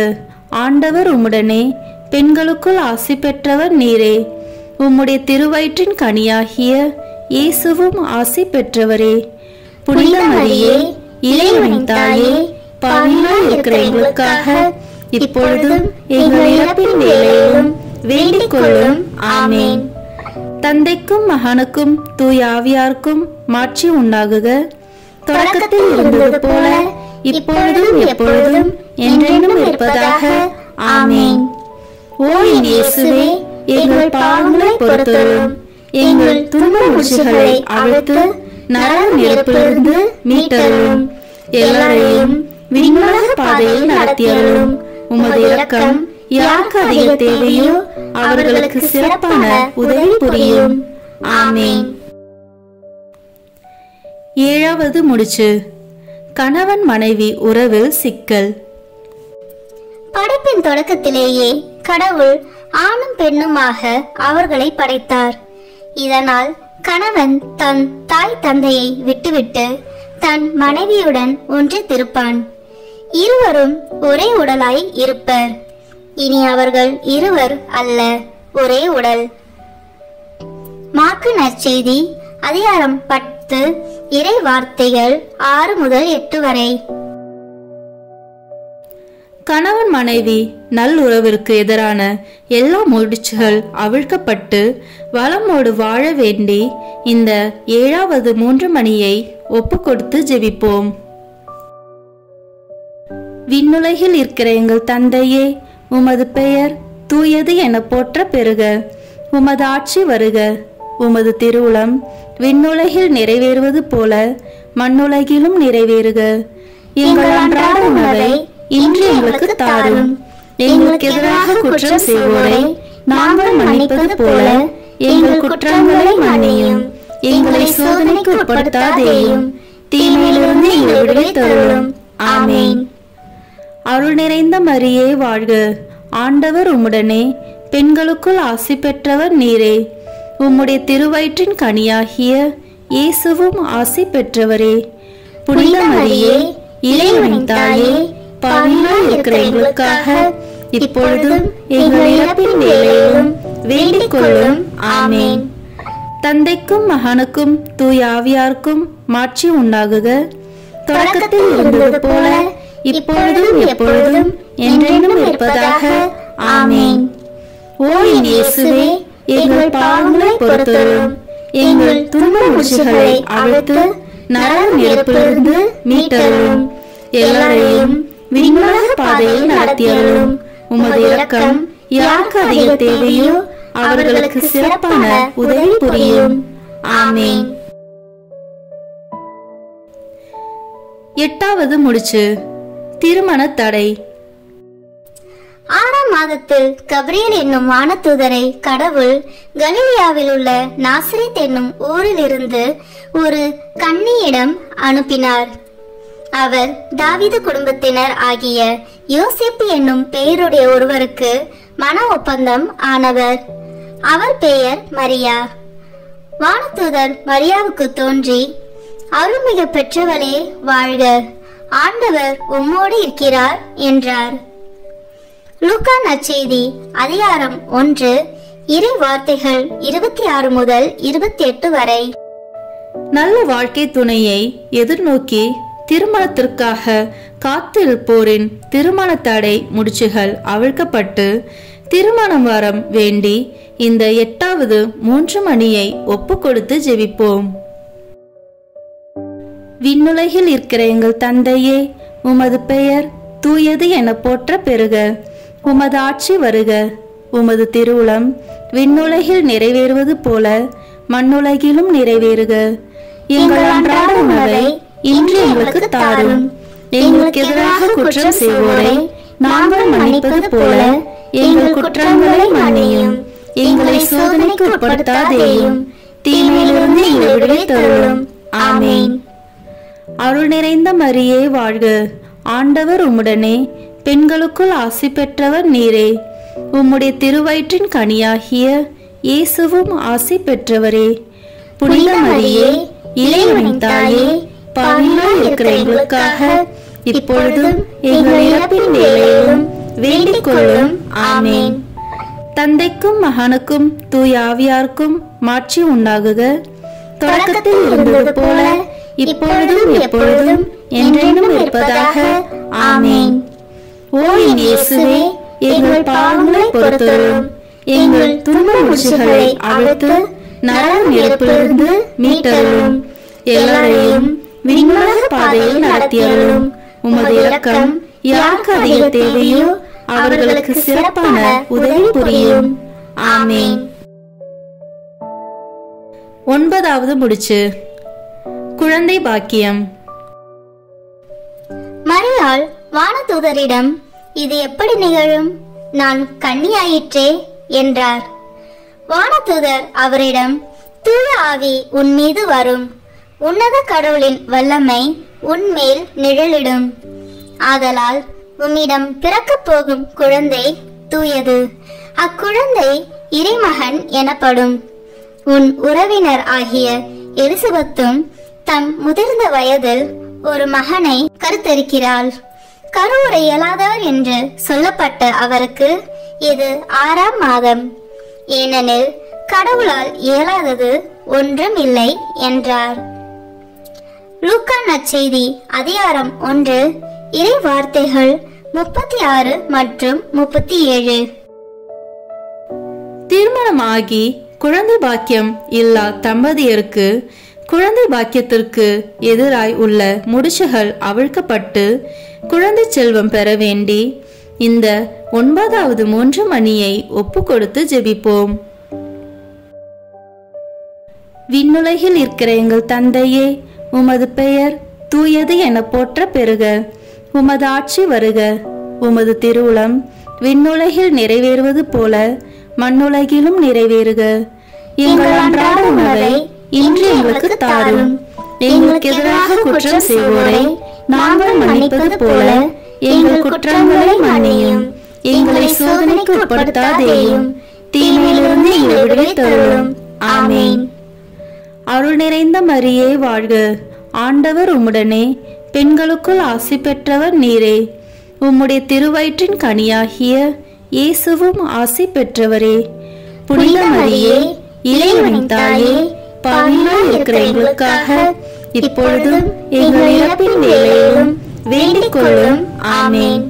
ஆண்டவர் உம்முடனே, பெண்களுக்குள் ஆசி பெற்றவர் நீரே. உம்முடைய திருவயிற்றின் கனியாகிய இயேசுவும் ஆசி பெற்றவரே. புனித மரியே, இறைவனின் தாயே, பாவிகளாய் இருக்கிற எங்களுக்காக இப்பொழுதும் எங்கள் இறப்பின் வேளையிலும் வேண்டிக் கொள்ளும். ஆமென். தந்தைக்கும் மகனுக்கும் தூய ஆவியாருக்கும் மாட்சி உண்டாகுக. தொடக்கத்தில் இருந்தது போல இப்பொழுதும் எப்பொழுதும் என்றென்றும் இருப்பதாக. ஆமென். ஓ என் இயேசுவே, எங்கள் பாவங்களை பொறுத்தருளும். எங்கள் துன்ப முடிச்சுகளை அவிழ்த்து நரக நெருப்பிலிருந்து மீட்டருளும். எல்லாரையும் விண்ணுலக பாதையில் நடத்தியருளும். உமது இரக்கம் யாருக்கு அதிக தேவையோ அவர்களுக்கு சிறப்பான உதவி புரியும். ஆமென். ஏழாவது முடிச்சு. கணவன் மனைவி உறவில் சிக்கல். படைப்பின் தொடக்கத்திலேயே கடவுள் ஆணும் பெண்ணுமாக அவர்களை படைத்தார். இதனால் கணவன் தன் தாய் தந்தையை விட்டுவிட்டு தன் மனைவியுடன் ஒன்றித்திருப்பான். இருவரும் ஒரே உடலாய் இருப்பர். இனி அவர்கள் இருவர் அல்ல, ஒரே உடல். மாற்கு நற்செய்தி அதிகாரம் 10 இறை வார்த்தைகள் 6 முதல் 8 வரை. கணவன் மனைவி நல்லுறவிற்கு எதிரான எல்லா முடிச்சுகள் அவிழ்க்கப்பட்டு வளமோடு வாழ வேண்டி இந்த 7வது 3 மணியை ஒப்பு கொடுத்து ஜெபிப்போம். விண்ணுலகில் இருக்கிற எங்கள் தந்தையே, உமது பெயர் தூயது என போற்ற பெறுக. உமது ஆட்சி வருக. உமது திருவுளம் விண்ணுலகில் நிறைவேறுவது போல மண்ணுலகிலும் நிறைவேறுக. எங்கள் அன்றாட உணவை இன்று எங்களுக்கு தாரும். எங்களுக்கு எதிராக குற்றம் செய்வோரை நாங்கள் மன்னிப்பது போல எங்கள் குற்றங்களை மன்னியும். எங்களை சோதனைக்கு உட்படுத்தாதேயும், தீமையிலிருந்து எங்களை விடுவித்தருளும். ஆமென். அருள் நிறைந்த மரியே வாழ்க, ஆண்டவர் உம்முடனே, பெண்களுக்குள் ஆசி பெற்றவர் நீரே. உம்முடைய திருவயிற்றின் கனியாகிய இயேசுவும் ஆசி பெற்றவரே. புனித மரியே, இறைவனின் தாயே, பாவிகளாய் இருக்கிற எங்களுக்காக இப்பொழுதும் எங்கள் இறப்பின் வேளையிலும் வேண்டிக் கொள்ளும். ஆமென். தந்தைக்கும் மகனுக்கும் தூய ஆவியாருக்கும் மாட்சி உண்டாகுக. தொடக்கத்தில் இருந்தது போல இப்பொழுதும் எப்பொழுதும் என்றென்றும் இருப்பதாக. ஆமென். ஓ என் இயேசுவே, எங்கள் பாவங்களை பொறுத்தருளும். எங்கள் துன்ப முடிச்சுகளை அவிழ்த்து நரக நெருப்பிலிருந்து மீட்டருளும். எல்லாரையும் விண்ணுலக பாதையில் நடத்தியருளும். உமது இரக்கம் யாருக்கு அதிக தேவையோ அவர்களுக்கு சிறப்பான உதவி புரியும். ஆமென். 8வது முடிச்சு. திருமண தடை. 6ஆம் மாதத்தில் கபிரியேல் என்னும் வானதூதரை கடவுள் கலிலியாவில் உள்ள நாசரேத் என்னும் ஊரில் இருந்து ஒரு கன்னியிடம் அனுப்பினார். அவர் தாவீது குடும்பத்தினர் ஆகிய யோசேப்பு என்னும் பெயருடைய ஒருவருக்கு மன ஒப்பந்தம் ஆனவர். அவர் பெயர் மரியா. வானதூதர் மரியாவுக்கு தோன்றி, அருள்மிக பெற்றவளே வாழ்க, ஆண்டவர் உம்மோடு இருக்கிறார் என்றார். லூக்கா நற்செய்தி அதிகாரம் 1 இறை வார்த்தைகள் 26 முதல் 28 வரை. நல்ல வாழ்க்கை துணையை எதிர்நோக்கி திருமணத்திற்காக காத்திருப்போரின் திருமண தடை முடிச்சுகள் அவிழ்க்கப்பட்டு திருமணம் வரம் வேண்டி இந்த 8வது 3 மணியை ஒப்பு கொடுத்து ஜெபிப்போம். விண்ணுலகில் இருக்கிற எங்கள் தந்தையே, உமது பெயர் தூயது என போற்ற பெறுக. உமது ஆட்சி வருக. உமது திருவுளம் விண்ணுலகில் நிறைவேறுவது போல மண்ணுலகிலும் நிறைவேறுக. எங்கள் அன்றாட உணவை இன்று எங்களுக்கு தாரும். எங்களுக்கு எதிராக குற்றம் செய்வோரை நாங்கள் மன்னிப்பது போல எங்கள் குற்றங்களை மன்னியும். எங்களை சோதனைக்கு உட்படுத்தாதேயும், தீமையிலிருந்து எங்களை விடுவித்தருளும். ஆமென். அருள் நிறைந்த மரியே வாழ்க, ஆண்டவர் உம்முடனே, பெண்களுக்குள் ஆசி பெற்றவர் நீரே. உம்முடைய திருவயிற்றின் கனியாகிய இயேசுவும் ஆசி பெற்றவரே. புனித மரியே, இறைவனின் தாயே, பாவிகளாய் இருக்கிற எங்களுக்காக இப்பொழுதும் எங்கள் இறப்பின் வேளையிலும் வேண்டிக் கொள்ளும். ஆமென். தந்தைக்கும் மகனுக்கும் தூய ஆவியாருக்கும் மாட்சி உண்டாகுக. தொடக்கத்தில் இருந்தது போல இப்பொழுதும் எப்பொழுதும் என்றென்றும் இருப்பதாக. ஆமென். ஓ என் இயேசுவே, எங்கள் பாவங்களை பொறுத்தருளும், எங்கள் துன்ப முடிச்சுகளை அவிழ்த்து நரக நெருப்பிலிருந்து மீட்டருளும், எல்லாரையும் விண்ணுலக பாதையில் நடத்தியருளும். உமது இரக்கம் யாருக்கு அதிக தேவையோ அவர்களுக்கு சிறப்பான உதவி புரியும். ஆமென். 9வது முடிச்சு, குழந்தை பாக்கியம். மரியாள் வானதூதரிடம், இது எப்படி நிகழும்? நான் கன்னியாயிற்றே என்றார். வானதூதர் அவரிடம், தூய ஆவி உன் மீது வரும், உன்னத கடவுளின் வல்லமை உன்மேல் நிழலிடும். ஆதலால் உம்மிடம் பிறக்கப் போகும் குழந்தை தூயது. அக்குழந்தை இறைமகன் எனப்படும். உன் உறவினர் ஆகிய எலிசபெத்தும் தம் முதிர்ந்த வயதில் ஒரு மகனை கருத்தரிக்கிறாள். கருவுற இயலாதவர் என்று சொல்லப்பட்ட அவருக்கு இது 6ஆம் மாதம். ஏனெனில் கடவுளால் இயலாதது ஒன்றும் இல்லை என்றார். லூக்கா நற்செய்தி அதிகாரம் 1 இறை வார்த்தைகள் 36 மற்றும் 37. திருமணமாகி குழந்தை பாக்கியம் இல்லா தம்பதியருக்கு குழந்தை பாக்கியத்திற்கு எதிராய் உள்ள முடிச்சுகள் அவிழ்க்கப்பட்டு குழந்தை செல்வம் பெற வேண்டி இந்த 9வது 3 மணியை ஒப்பு கொடுத்து ஜெபிப்போம். விண்ணுலகில் இருக்கிற எங்கள் தந்தையே, உமது பெயர் தூயது என போற்ற பெறுக. உமது ஆட்சி வருக. உமது திருவுளம் விண்ணுலகில் நிறைவேறுவது போல மண்ணுலகிலும் நிறைவேறுக. எங்கள் அன்றாட உணவை இன்று எங்களுக்கு தாரும். எங்களுக்கு எதிராக குற்றம் செய்வோரை நாங்கள் மன்னிப்பது போல எங்கள் குற்றங்களை மன்னியும். எங்களை சோதனைக்கு உட்படுத்தாதேயும், தீமையிலிருந்து எங்களை விடுவித்தருளும். ஆமென். அருள் நிறைந்த மரியே வாழ்க, ஆண்டவர் உம்முடனே, பெண்களுக்குள் ஆசி பெற்றவர் நீரே. உம்முடைய திருவயிற்றின் கனியாகிய இயேசுவும் ஆசி பெற்றவரே. புனித மரியே, இறைவனின் தாயே, பாவிகளாய் இருக்கிற எங்களுக்காக இப்பொழுதும் எங்கள் இறப்பின் வேளையிலும் வேண்டிக் கொள்ளும். ஆமென்.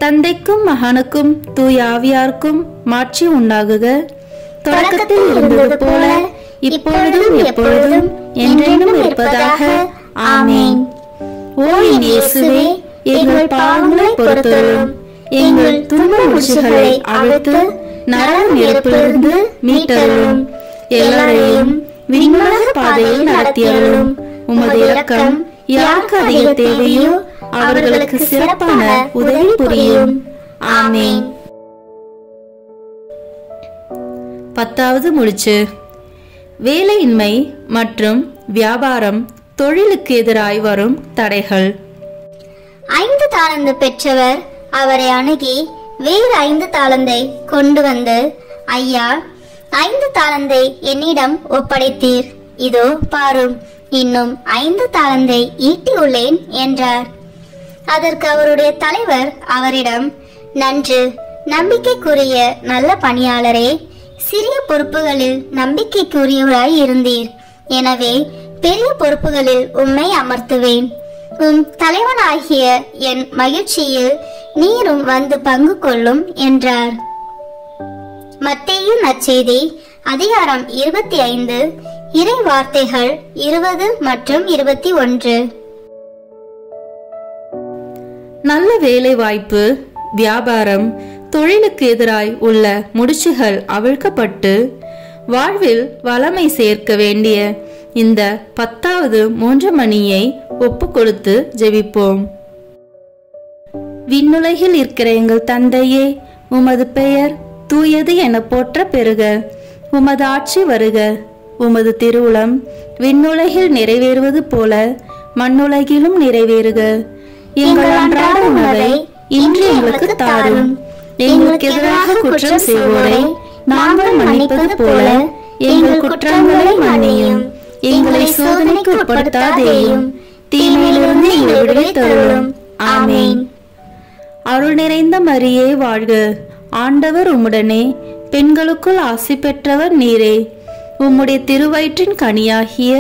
தந்தைக்கும் மகனுக்கும் தூய ஆவியாருக்கும் மாட்சி உண்டாகுக. தொடக்கத்தில் இருந்தது போல இப்பொழுதும் எப்பொழுதும் என்றென்றும் இருப்பதாக. ஆமென். ஓ என் இயேசுவே, எங்கள் பாவங்களை பொறுத்தருளும், எங்கள் துன்ப முடிச்சுகளை அவிழ்த்து நரக நெருப்பிலிருந்து மீட்டருளும், எல்லாரையும் விண்ணுலக பாதையில் நடத்தியருளும். உமது இரக்கம் யாருக்கு அதிக தேவையோ அவர்களுக்கு சிறப்பான உதவி புரியும். ஆமென். 10வது முடிச்சு, வேலையின்மை மற்றும் வியாபாரம் தொழிலுக்கு எதிராய் வரும் தடைகள். 5 தாலந்து பெற்றவர் அவரை அணுகி வேறு 5 தாலந்தை கொண்டு வந்து, ஐயா, 5 தாலந்தை என்னிடம் ஒப்படைத்தீர், இதோ பாரும், இன்னும் 5 தாலந்தை ஈட்டியுள்ளேன் என்றார். அதற்கு அவருடைய தலைவர் அவரிடம், நன்று, நம்பிக்கைக்குரிய நல்ல பணியாளரே, சிறிய பொறுப்புகளில் நம்பிக்கைக்குரியவராய் இருந்தீர், எனவே பெரிய பொறுப்புகளில் உம்மை அமர்த்துவேன். உம் தலைவனாகிய என் மகிழ்ச்சியில் நீரும் வந்து பங்கு கொள்ளும் என்றார். மத்தேயு நற்செய்தி அதிகாரம் 25 இறை வார்த்தைகள் 20 மற்றும் 21. நல்ல வேலை வாய்ப்பு, வியாபாரம், தொழிலுக்கு எதிராய் உள்ள முடிச்சுகள் அவிழ்க்கப்பட்டு வாழ்வில் வளமை சேர்க்க வேண்டிய இந்த 10வது 3 மணியை ஒப்பு கொடுத்து ஜெபிப்போம். விண்ணுலகில் இருக்கிற எங்கள் தந்தையே, உமது பெயர் தூயது என போற்ற பெறுக. உமது ஆட்சி வருக. உமது திருவுளம் விண்ணுலகில் நிறைவேறுவது போல மண்ணுலகிலும் நிறைவேறுக. எங்கள் அன்றாட உணவை இன்று எங்களுக்கு தாரும். எங்களுக்கு எதிராக குற்றம் செய்வோரை நாங்கள் மன்னிப்பது போல எங்கள் குற்றங்களை மன்னியும். எங்களை சோதனைக்கு உட்படுத்தாதேயும், தீமையிலிருந்து எங்களை விடுவித்தருளும். ஆமேன். அருள் நிறைந்த மரியே வாழ்க, ஆண்டவர் உம்முடனே, பெண்களுக்குள் ஆசி பெற்றவர் நீரே. உம்முடைய திருவயிற்றின் கனியாகிய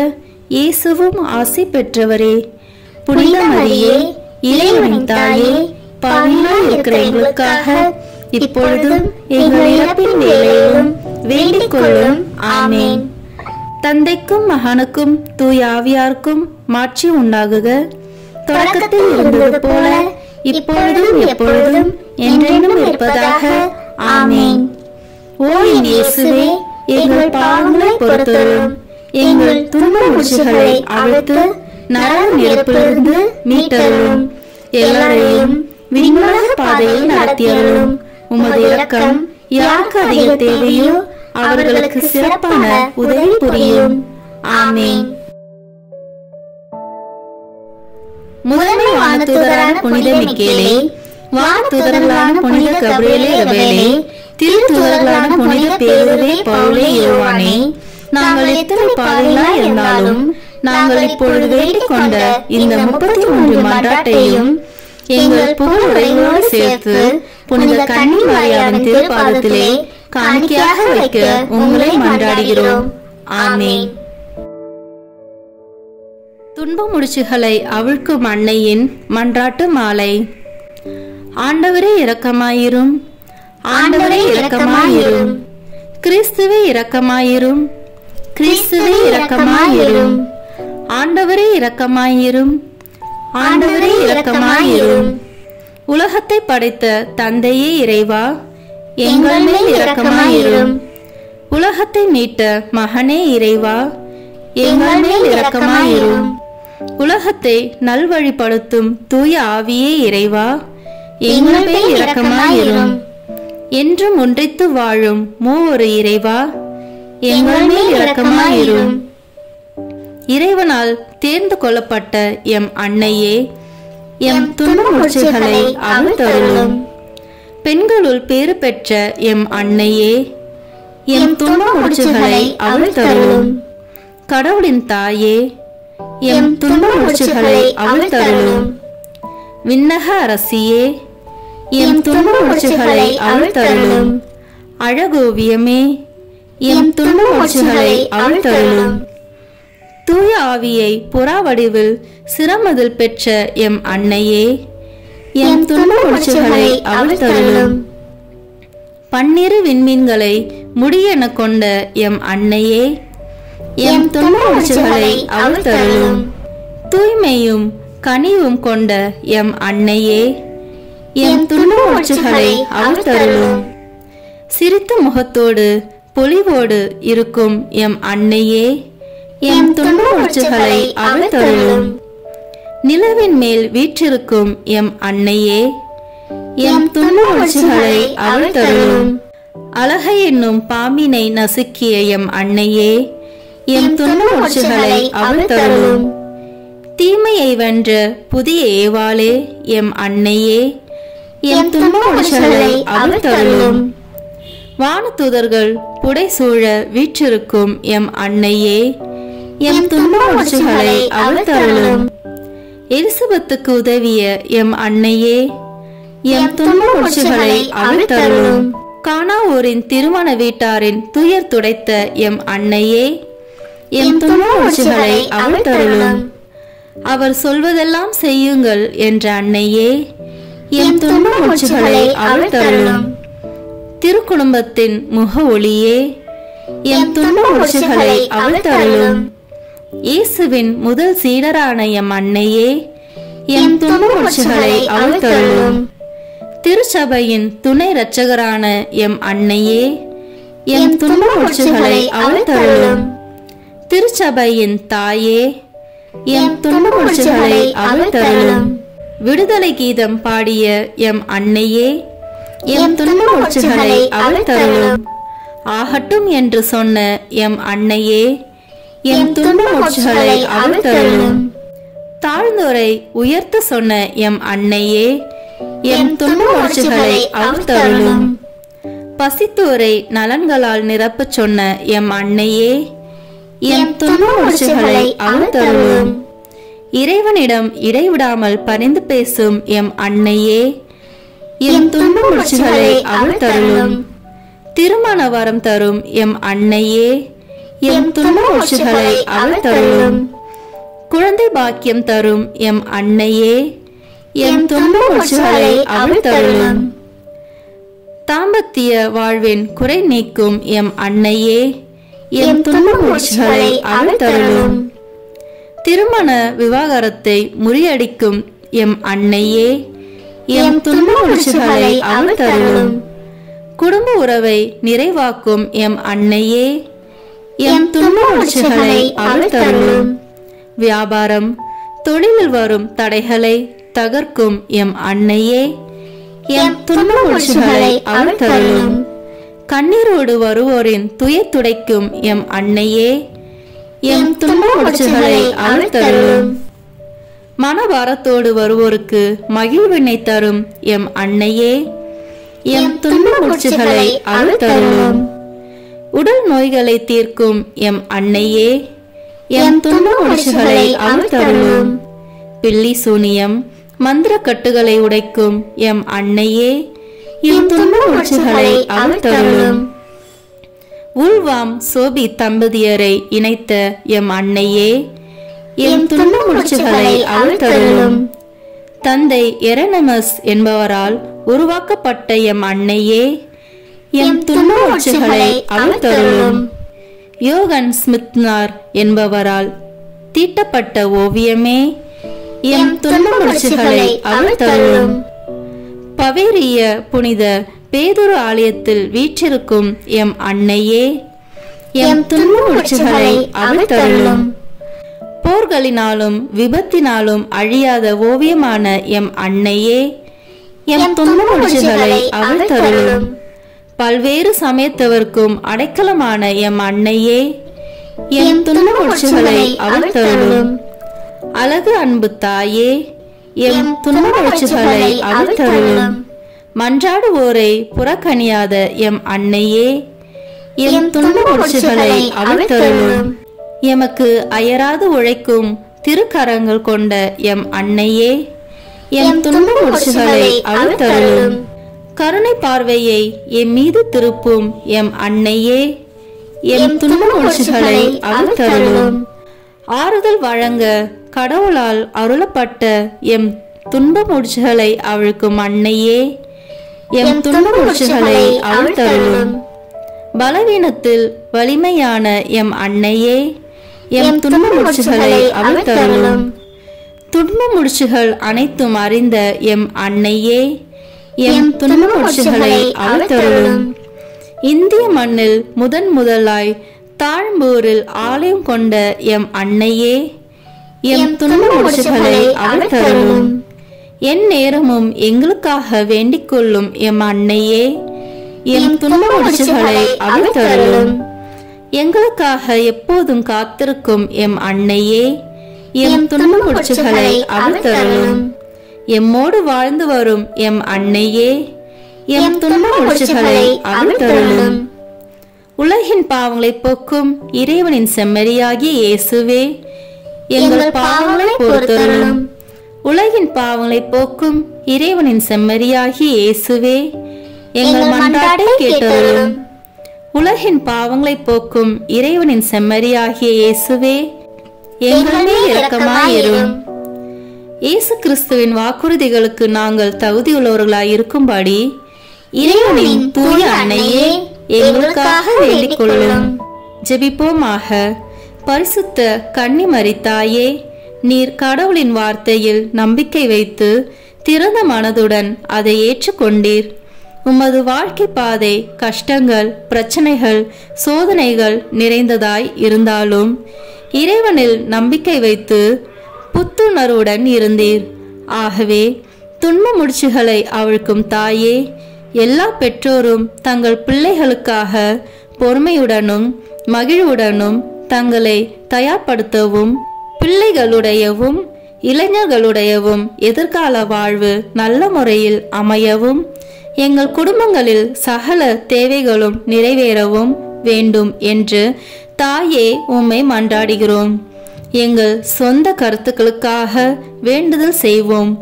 இயேசுவும் ஆசி பெற்றவரே. புனித மரியே, இறைவனின் தாயே, பாவிகளாய் இருக்கிற எங்களுக்காக இப்பொழுதும் எங்கள் இறப்பின் வேளையிலும் வேண்டிக் கொள்ளும். ஆமேன். தந்தைக்கும் மகனுக்கும் தூய ஆவியாருக்கும் மாட்சி உண்டாகுக. தொடக்கத்தில் இருந்தது போல இப்பொழுதும் எப்பொழுதும் என்றென்றும் இருப்பதாக. ஆமேன். ஓ என் இயேசுவே, எங்கள் பாவங்களை பொறுத்தருளும். எங்கள் துன்ப முடிச்சுகளை அவிழ்த்து நரக நெருப்பிலிருந்து மீட்டருளும். எல்லாரையும் விண்ணுலக பாதையில் நடத்தியருளும். உமது இரக்கம் யாருக்கு அதிக தேவையோ அவர்களுக்கு சிறப்பான உதவி புரியும். ஆமேன். முதன்மை வானதூதரான புனித மிக்கேலே, வானதூதர்களான புனித கபிரியேலே ரபேலே, திருத்தூதர்களான புனித பேதுருவே, பவுலே, யோவானே, நாங்கள் எத்தனை பாவிகளாய் இருந்தாலும் நாங்கள் இப்பொழுது வேண்டிக் கொண்ட இந்த 33 மன்றாட்டையும் எங்கள் புகழ் உரைகளோடு சேர்த்து புனித கன்னி மரியாவின் திருப்பாதத்திலே காணிக்கையாக வைக்க உங்களை மன்றாடுகிறோம். ஆமேன். துன்ப முடிச்சுகளை அவிழ்க்கும் அன்னையின் மன்றாட்டு மாலை. ஆண்டவரே இரக்கமாயிரும், ஆண்டவரே இரக்கமாயிரும், கிறிஸ்துவே இரக்கமாயிரும், கிறிஸ்துவே இரக்கமாயிரும், ஆண்டவரே இரக்கமாயிரும், ஆண்டவரே இரக்கமாயிரும். உலகத்தை படைத்த தந்தையே இறைவா, எங்கள் மேல் இரக்கமாயிரும். உலகத்தை மீட்ட மகனே இறைவா, எங்கள் மேல் இரக்கமாயிரும். உலகத்தை நல்வழிப்படுத்தும் தூய ஆவியே இறைவா, எங்கள் மேல் இரக்கமாயிரும். என்றும் ஒன்றித்து வாழும் மூவொரு இறைவா, எங்கள் மேல் இரக்கமாயிரும். இறைவனால் தேர்ந்து கொள்ளப்பட்ட எம் அன்னையே, எம் துன்ப முடிச்சுகளை அவிழ்த்தருளும். பெண்களுள் பேறு பெற்ற எம் அன்னையே, எம் துன்ப முடிச்சுகளை அவிழ்த்தருளும். கடவுளின் தாயே, எம் துன்ப முடிச்சுகளை அவிழ்த்தருளும். விண்ணக அரசியே, எம் துன்ப முடிச்சுகளை அவிழ்த்தருளும். அழகோவியமே, எம் துன்ப முடிச்சுகளை அவிழ்த்தருளும். தூய ஆவியை புறா வடிவில் சிரமதில் பெற்ற எம் அன்னையே, எம் துன்ப முடிச்சுகளை அவிழ்த்தருளும். பன்னிரு விண்மீன்களை முடியென கொண்ட எம் அன்னையே, எம் துன்ப முடிச்சுகளை அவிழ்த்தருளும். தூய்மையும் கனிவும் கொண்ட எம் அன்னையே, எம் துன்ப முடிச்சுகளை அவிழ்த்தருளும். சிரித்த முகத்தோடு பொலிவோடு இருக்கும் எம் அன்னையே, எம் துன்ப முடிச்சுகளை அவிழ்த்தருளும். நிலவின் மேல் வீற்றிருக்கும் எம் அன்னையே, எம் துன்ப முடிச்சுகளை அவிழ்த்தருளும். அழகை என்னும் பாம்பினை நசுக்கிய எம் அன்னையே, எம் துன்ப முடிச்சுகளை அவிழ்த்தருளும். தீமையை வென்ற புதிய ஏவாளே எம் அன்னையே, எம் துன்ப முடிச்சுகளை அவிழ்த்தருளும். வானதூதர்கள் புடைசூழ வீற்றிருக்கும் எம் அன்னையே, எம் துன்ப முடிச்சுகளை அவிழ்த்தருளும். எலிசபெத்துக்கு உதவிய எம் அன்னையே, எம் துன்ப முடிச்சுகளை அவிழ்த்தருளும். கானாவூரின் திருமண வீட்டாரின் துயர் துடைத்த எம் அன்னையே, எம் துன்ப முடிச்சுகளை அவிழ்த்தருளும். அவர் சொல்வதெல்லாம் செய்யுங்கள் என்ற அன்னையே, எம் துன்ப முடிச்சுகளை அவிழ்த்தருளும். திருக்குடும்பத்தின் முக ஒளியே, எம் துன்ப முடிச்சுகளை அவிழ்த்தருளும். இயேசுவின் முதல் சீடரான எம் அன்னையே, எம் துன்ப முடிச்சுகளை அவிழ்த்தருளும். திருச்சபையின் துணை இரட்சகரான எம் அன்னையே, எம் துன்ப முடிச்சுகளை அவிழ்த்தருளும். திருச்சபையின் தாயே, எம் துன்ப முடிச்சுகளை அவிழ்த்தருளும். விடுதலை கீதம் பாடிய எம் அன்னையே, எம் துன்ப முடிச்சுகளை அவிழ்த்தருளும். ஆகட்டும் என்று சொன்ன எம் அன்னையே, எம் துன்ப மூச்சுகளை அவிழ்த்தருளும். தாழ்ந்தோரை உயர்த்த சொன்ன எம் அன்னையே, எம் துன்ப மூச்சுகளை அவிழ்த்தருளும். பசித்தோரை நலன்களால் நிரப்பச் சொன்ன எம் அன்னையே, எம் துன்ப மூச்சுகளை அவிழ்த்தருளும். இறைவனிடம் இடைவிடாமல் பரிந்து பேசும் எம் அன்னையே, எம் துன்ப மூச்சுகளை அவிழ்த்தருளும். திருமண வரம் தரும் எம் அன்னையே, எம் துன்ப மூச்சுகளை அவிழ்த்தருளும். குழந்தை பாக்கியம் தரும் எம் அன்னையே, எம் துன்ப மூச்சுகளை அவிழ்த்தருளும். தாம்பத்திய வாழ்வின் குறை நீக்கும் எம் அன்னையே, எம் துன்ப மூச்சுகளை அவிழ்த்தருளும். திருமண விவாகரத்தை முறியடிக்கும் எம் அன்னையே, எம் துன்ப மூச்சுகளை அவிழ்த்தருளும். குடும்ப உறவை நிறைவாக்கும் எம் அன்னையே, எம் துன்ப மூச்சுகளை அவிழ்த்தருளும். வியாபாரம் தொழிலில் வரும் தடைகளை தகர்க்கும் எம் அன்னையே, எம் துன்ப மூச்சுகளை அவிழ்த்தருளும். கண்ணீரோடு வருவோரின் துயர் துடைக்கும் எம் அன்னையே, எம் துன்ப மூச்சுகளை அவிழ்த்தருளும். மனபாரத்தோடு வருவோருக்கு மகிழ்வினை தரும் எம் அன்னையே, எம் துன்ப மூச்சுகளை அவிழ்த்தருளும். உடல் நோய்களை தீர்க்கும் எம் அன்னையே, எம் துன்ப மூச்சுகளை அவிழ்த்தருளும். பில்லி சூனியம் மந்திர கட்டுகளை உடைக்கும் எம் அன்னையே, எம் துன்ப மூச்சுகளை அவிழ்த்தருளும். உள்வாம் சோபி தம்பதியரை இணைத்த எம் அன்னையே, எம் துன்ப மூச்சுகளை அவிழ்த்தருளும். தந்தை எரனமஸ் என்பவரால் உருவாக்கப்பட்ட எம் அன்னையே, எம் துன்ப மூச்சுகளை அவிழ்த்தருளும். யோகன் ஸ்மித்னார் என்பவரால் தீட்டப்பட்ட ஓவியமே, எம் துன்ப மூச்சுகளை அவிழ்த்தருளும். பவேரிய புனித பேதுரு ஆலயத்தில் வீற்றிருக்கும் எம் அன்னையே, எம் துன்ப மூச்சுகளை அவிழ்த்தருளும். போர்களினாலும் விபத்தினாலும் அழியாத ஓவியமான எம் அன்னையே, எம் துன்ப மூச்சுகளை அவிழ்த்தருளும். பல்வேறு சமயத்தவர்க்கும் அடைக்கலமான எம் அன்னையே, எம் துன்ப மூச்சுகளை அவிழ்த்தருளும். அழகு அன்பு தாயே, எம் துன்ப மூச்சுகளை அவிழ்த்தருளும். மன்றாடுவோரை புறக்கணியாத எம் அன்னையே, எம் துன்ப மூச்சுகளை அவிழ்த்தருளும். எமக்கு அயராது உழைக்கும் திருக்கரங்கள் கொண்ட எம் அன்னையே, எம் துன்ப மூச்சுகளை அவிழ்த்தருளும். கருணை பார்வையை எம் மீது திருப்பும் எம் அன்னையே, எம் துன்ப மூச்சுகளை அவிழ்த்தருளும். ஆறுதல் வழங்க கடவுளால் அருளப்பட்ட எம் துன்ப மூச்சுகளை அவிழ்க்கும் அன்னையே, எம் துன்ப மூச்சுகளை அவிழ்த்தருளும். பலவீனத்தில் வலிமையான எம் அன்னையே, எம் துன்ப மூச்சுகளை அவிழ்த்தருளும். துன்ப மூச்சுகள் அனைத்தும் அறிந்த எம் அன்னையே, எம் துன்ப மூச்சுகளை அவிழ்த்தருளும். இந்திய மண்ணில் முதலாய் தாழ்ம்பூரில் ஆலயம் கொண்ட எம் அன்னையே, எம் துன்ப மூச்சுகளை அவிழ்த்தருளும். என் நேரமும் எங்களுக்காக வேண்டிக் கொள்ளும் எம் அன்னையே, எம் துன்ப மூச்சுகளை அவிழ்த்தருளும். எங்களுக்காக எப்போதும் காத்திருக்கும் எம் அன்னையே, எம் துன்ப மூச்சுகளை அவிழ்த்தருளும். எம்மோடு வாழ்ந்து வரும் எம் அன்னையே, எம் துன்ப மூச்சுகளை அவிழ்த்தருளும். உலகின் பாவங்களை போக்கும் இறைவனின் செம்மறியாகிய இயேசுவே, எங்கள் பாவங்களை பொறுத்தருளும். உலகின் பாவங்களை போக்கும் இறைவனின் செம்மறியாகிய இயேசுவே, எங்கள் மன்றாட்டை கேட்டருளும். உலகின் பாவங்களை போக்கும் இறைவனின் செம்மறியாகிய இயேசுவே, எங்கள் மேல் இரக்கமாயிரும். இயேசு கிறிஸ்துவின் வாக்குறுதிகளுக்கு நாங்கள் தகுதியுள்ளவர்களாய் இருக்கும்படி இறைவனின் தூய அன்னையே, எங்களுக்காக வேண்டிக் கொள்ளும். ஜெபிப்போமாக. பரிசுத்த கன்னிமரி தாயே, நீர் கடவுளின் வார்த்தையில் நம்பிக்கை வைத்து திறந்த மனதுடன் அதை ஏற்றுக்கொண்டீர். உமது வாழ்க்கை பாதை கஷ்டங்கள், பிரச்சனைகள், சோதனைகள் நிறைந்ததாய் இருந்தாலும் இறைவனில் நம்பிக்கை வைத்து புத்துணர்வுடன் இருந்தீர். ஆகவே துன்ப முடிச்சுகளை அவிழ்க்கும் தாயே, எல்லா பெற்றோரும் தங்கள் பிள்ளைகளுக்காக பொறுமையுடனும் மகிழ்வுடனும் தங்களை தயார்படுத்தவும் பிள்ளைகளுடையவும் இளைஞர்களுடையவும் எதிர்கால வாழ்வு நல்ல முறையில் அமையவும் எங்கள் குடும்பங்களில் சகல தேவைகளும் நிறைவேறவும் வேண்டும் என்று தாயே உம்மை மன்றாடுகிறோம். எங்கள் சொந்த கருத்துக்களுக்காக வேண்டுதல் செய்வோம்.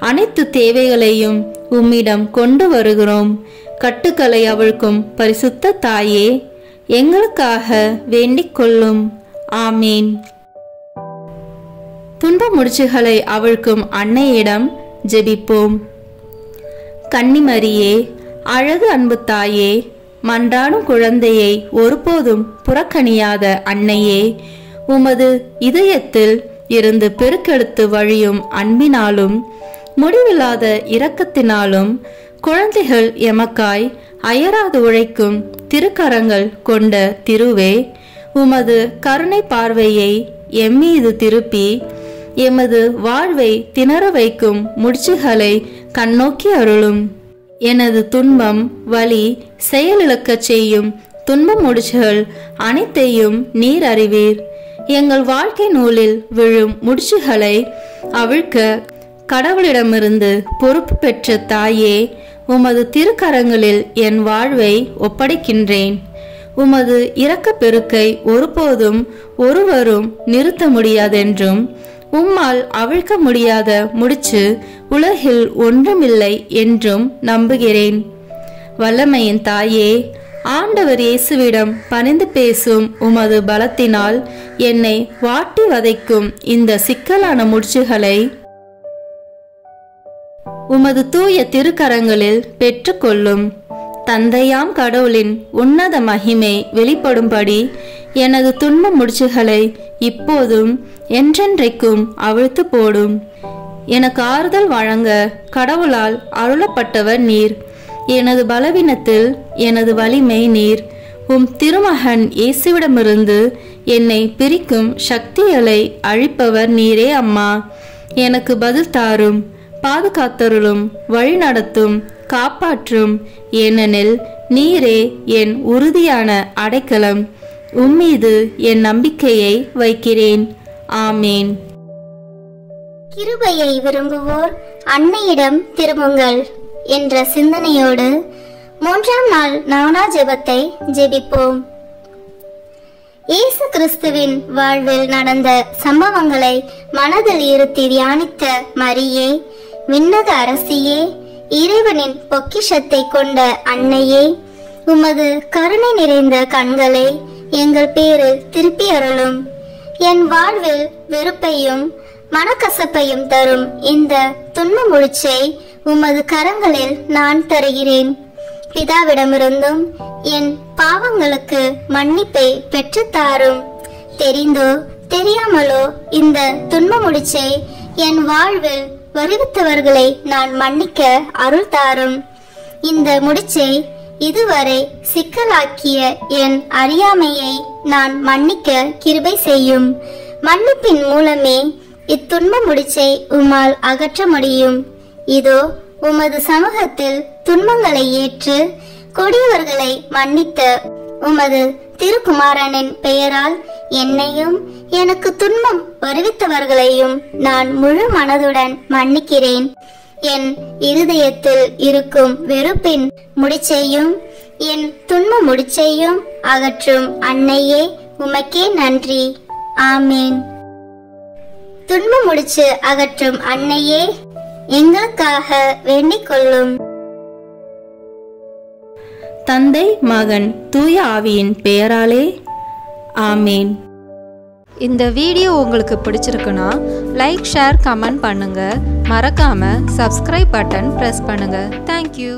அனைத்து தேவைகளையும் உம்மிடம் கொண்டு வருகிறோம். கட்டுக்களை அவிழ்க்கும் பரிசுத்த தாயே, எங்களுக்காக வேண்டிக் கொள்ளும். ஆமீன். துன்ப முடிச்சுகளை அவிழ்க்கும் அன்னையிடம் ஜெபிப்போம். கன்னிமரியே, அழகு அன்பு தாயே, மன்றாடும் குழந்தையை ஒருபோதும் புறக்கணியாத அன்னையே, உமது இதயத்தில் இருந்து பெருக்கெடுத்து வழியும் அன்பினாலும் முடிவில்லாத இரக்கத்தினாலும் குழந்தைகள் எமக்காய் அயராது உழைக்கும் திருக்கரங்கள் கொண்ட திருவே, உமது கருணை பார்வையை எம்மீது திருப்பி எமது வாழ்வை திணற வைக்கும் முடிச்சுகளை கண்ணோக்கி அருளும். எனது துன்பம் வலி செயலிழக்கச் செய்யும் துன்ப முடிச்சுகள் அனைத்தையும் நீர் அறிவீர். எங்கள் வாழ்க்கை நூலில் விழும் முடிச்சுகளை அவிழ்க்க கடவுளிடமிருந்து பொறுப்பு பெற்ற தாயே, உமது திருக்கரங்களில் என் வாழ்வை ஒப்படைக்கின்றேன். உமது இரக்க பெருக்கை ஒருபோதும் ஒருவரும் நிறுத்த முடியாதென்றும் உம்மால் அவிழ்க்க முடியாத முடிச்சு உலகில் ஒன்றுமில்லை என்றும் நம்புகிறேன். வல்லமையின் தாயே, ஆண்டவர் இயேசுவிடம் பணிந்து பேசும் உமது பலத்தினால் என்னை வாட்டி வதைக்கும் இந்த சிக்கலான முடிச்சுகளை உமது தூய திருக்கரங்களில் பெற்றுக்கொள்ளும். தந்தையாம் கடவுளின் உன்னத மகிமை வெளிப்படும்படி எனது துன்ப முடிச்சுகளை இப்போதும் என்றென்றைக்கும் அவிழ்த்து போடும். எனக்கு ஆறுதல் வழங்க கடவுளால் அருளப்பட்டவர் நீர். எனது பலவீனத்தில் எனது வலிமை நீர். உம் திருமகன் இயேசுவிடமிருந்து என்னை பிரிக்கும் சக்திகளை அழிப்பவர் நீரே அம்மா. எனக்கு பதில் தாரும், பாதுகாத்தருளும், வழி நடத்தும், காப்பாற்றும். ஏனெனில் நீரே என் உறுதியான அடைக்கலம். உம்மீது என் நம்பிக்கையை வைக்கிறேன். ஆமேன். கிருபையை விரும்புவோர் அன்னையிடம் திரும்புங்கள் என்ற சிந்தனையோடு 3ஆம் நாள் நவநாள் ஜெபத்தை ஜெபிப்போம். இயேசு கிறிஸ்துவின் வாழ்வில் நடந்த சம்பவங்களை மனதில் இருத்தி தியானித்த மரியே, விண்ணக அரசியே, இறைவனின் பொக்கிஷத்தை கொண்ட அன்னையே, உமது கருணை நிறைந்த கண்களை எங்கள் பேரில் திருப்பி அருளும். என் வாழ்வில் வெறுப்பையும் மனக்கசப்பையும் தரும் இந்த துன்ப முடிச்சை உமது கரங்களில் நான் தருகிறேன். பிதாவிடமிருந்தும் என் பாவங்களுக்கு மன்னிப்பை பெற்றுத்தாரும். தெரிந்தோ தெரியாமலோ இந்த துன்ப முடிச்சை என் வாழ்வில் வருவித்தவர்களை நான் மன்னிக்க அருள் தாரும். இந்த முடிச்சை இதுவரை சிக்கலாக்கிய என் அறியாமையை நான் மன்னிக்க கிருபை செய்யும். மன்னிப்பின் மூலமே இத்துன்ப முடிச்சை உம்மால் அகற்ற முடியும். இதோ உமது சமூகத்தில் துன்பங்களை ஏற்று கொடியவர்களை மன்னித்த உமது திருக்குமாரனின் பெயரால் என்னையும் எனக்கு துன்பம் வருவித்தவர்களையும் நான் முழு மனதுடன் மன்னிக்கிறேன். என் இருதயத்தில் இருக்கும் வெறுப்பின் முடிச்சையும் என் துன்ப முடிச்சையும் அகற்றும் அன்னையே, உமக்கே நன்றி. ஆமேன். துன்ப முடிச்சு அகற்றும் அன்னையே, எங்களுக்காக வேண்டிக் கொள்ளும். தந்தை, மகன், தூய ஆவியின் பெயராலே ஆமேன். இந்த வீடியோ உங்களுக்கு பிடிச்சிருக்குன்னா லைக், ஷேர், கமெண்ட் பண்ணுங்க. மறக்காம சப்ஸ்கிரைப் பட்டன் பிரஸ் பண்ணுங்க. தேங்க்யூ.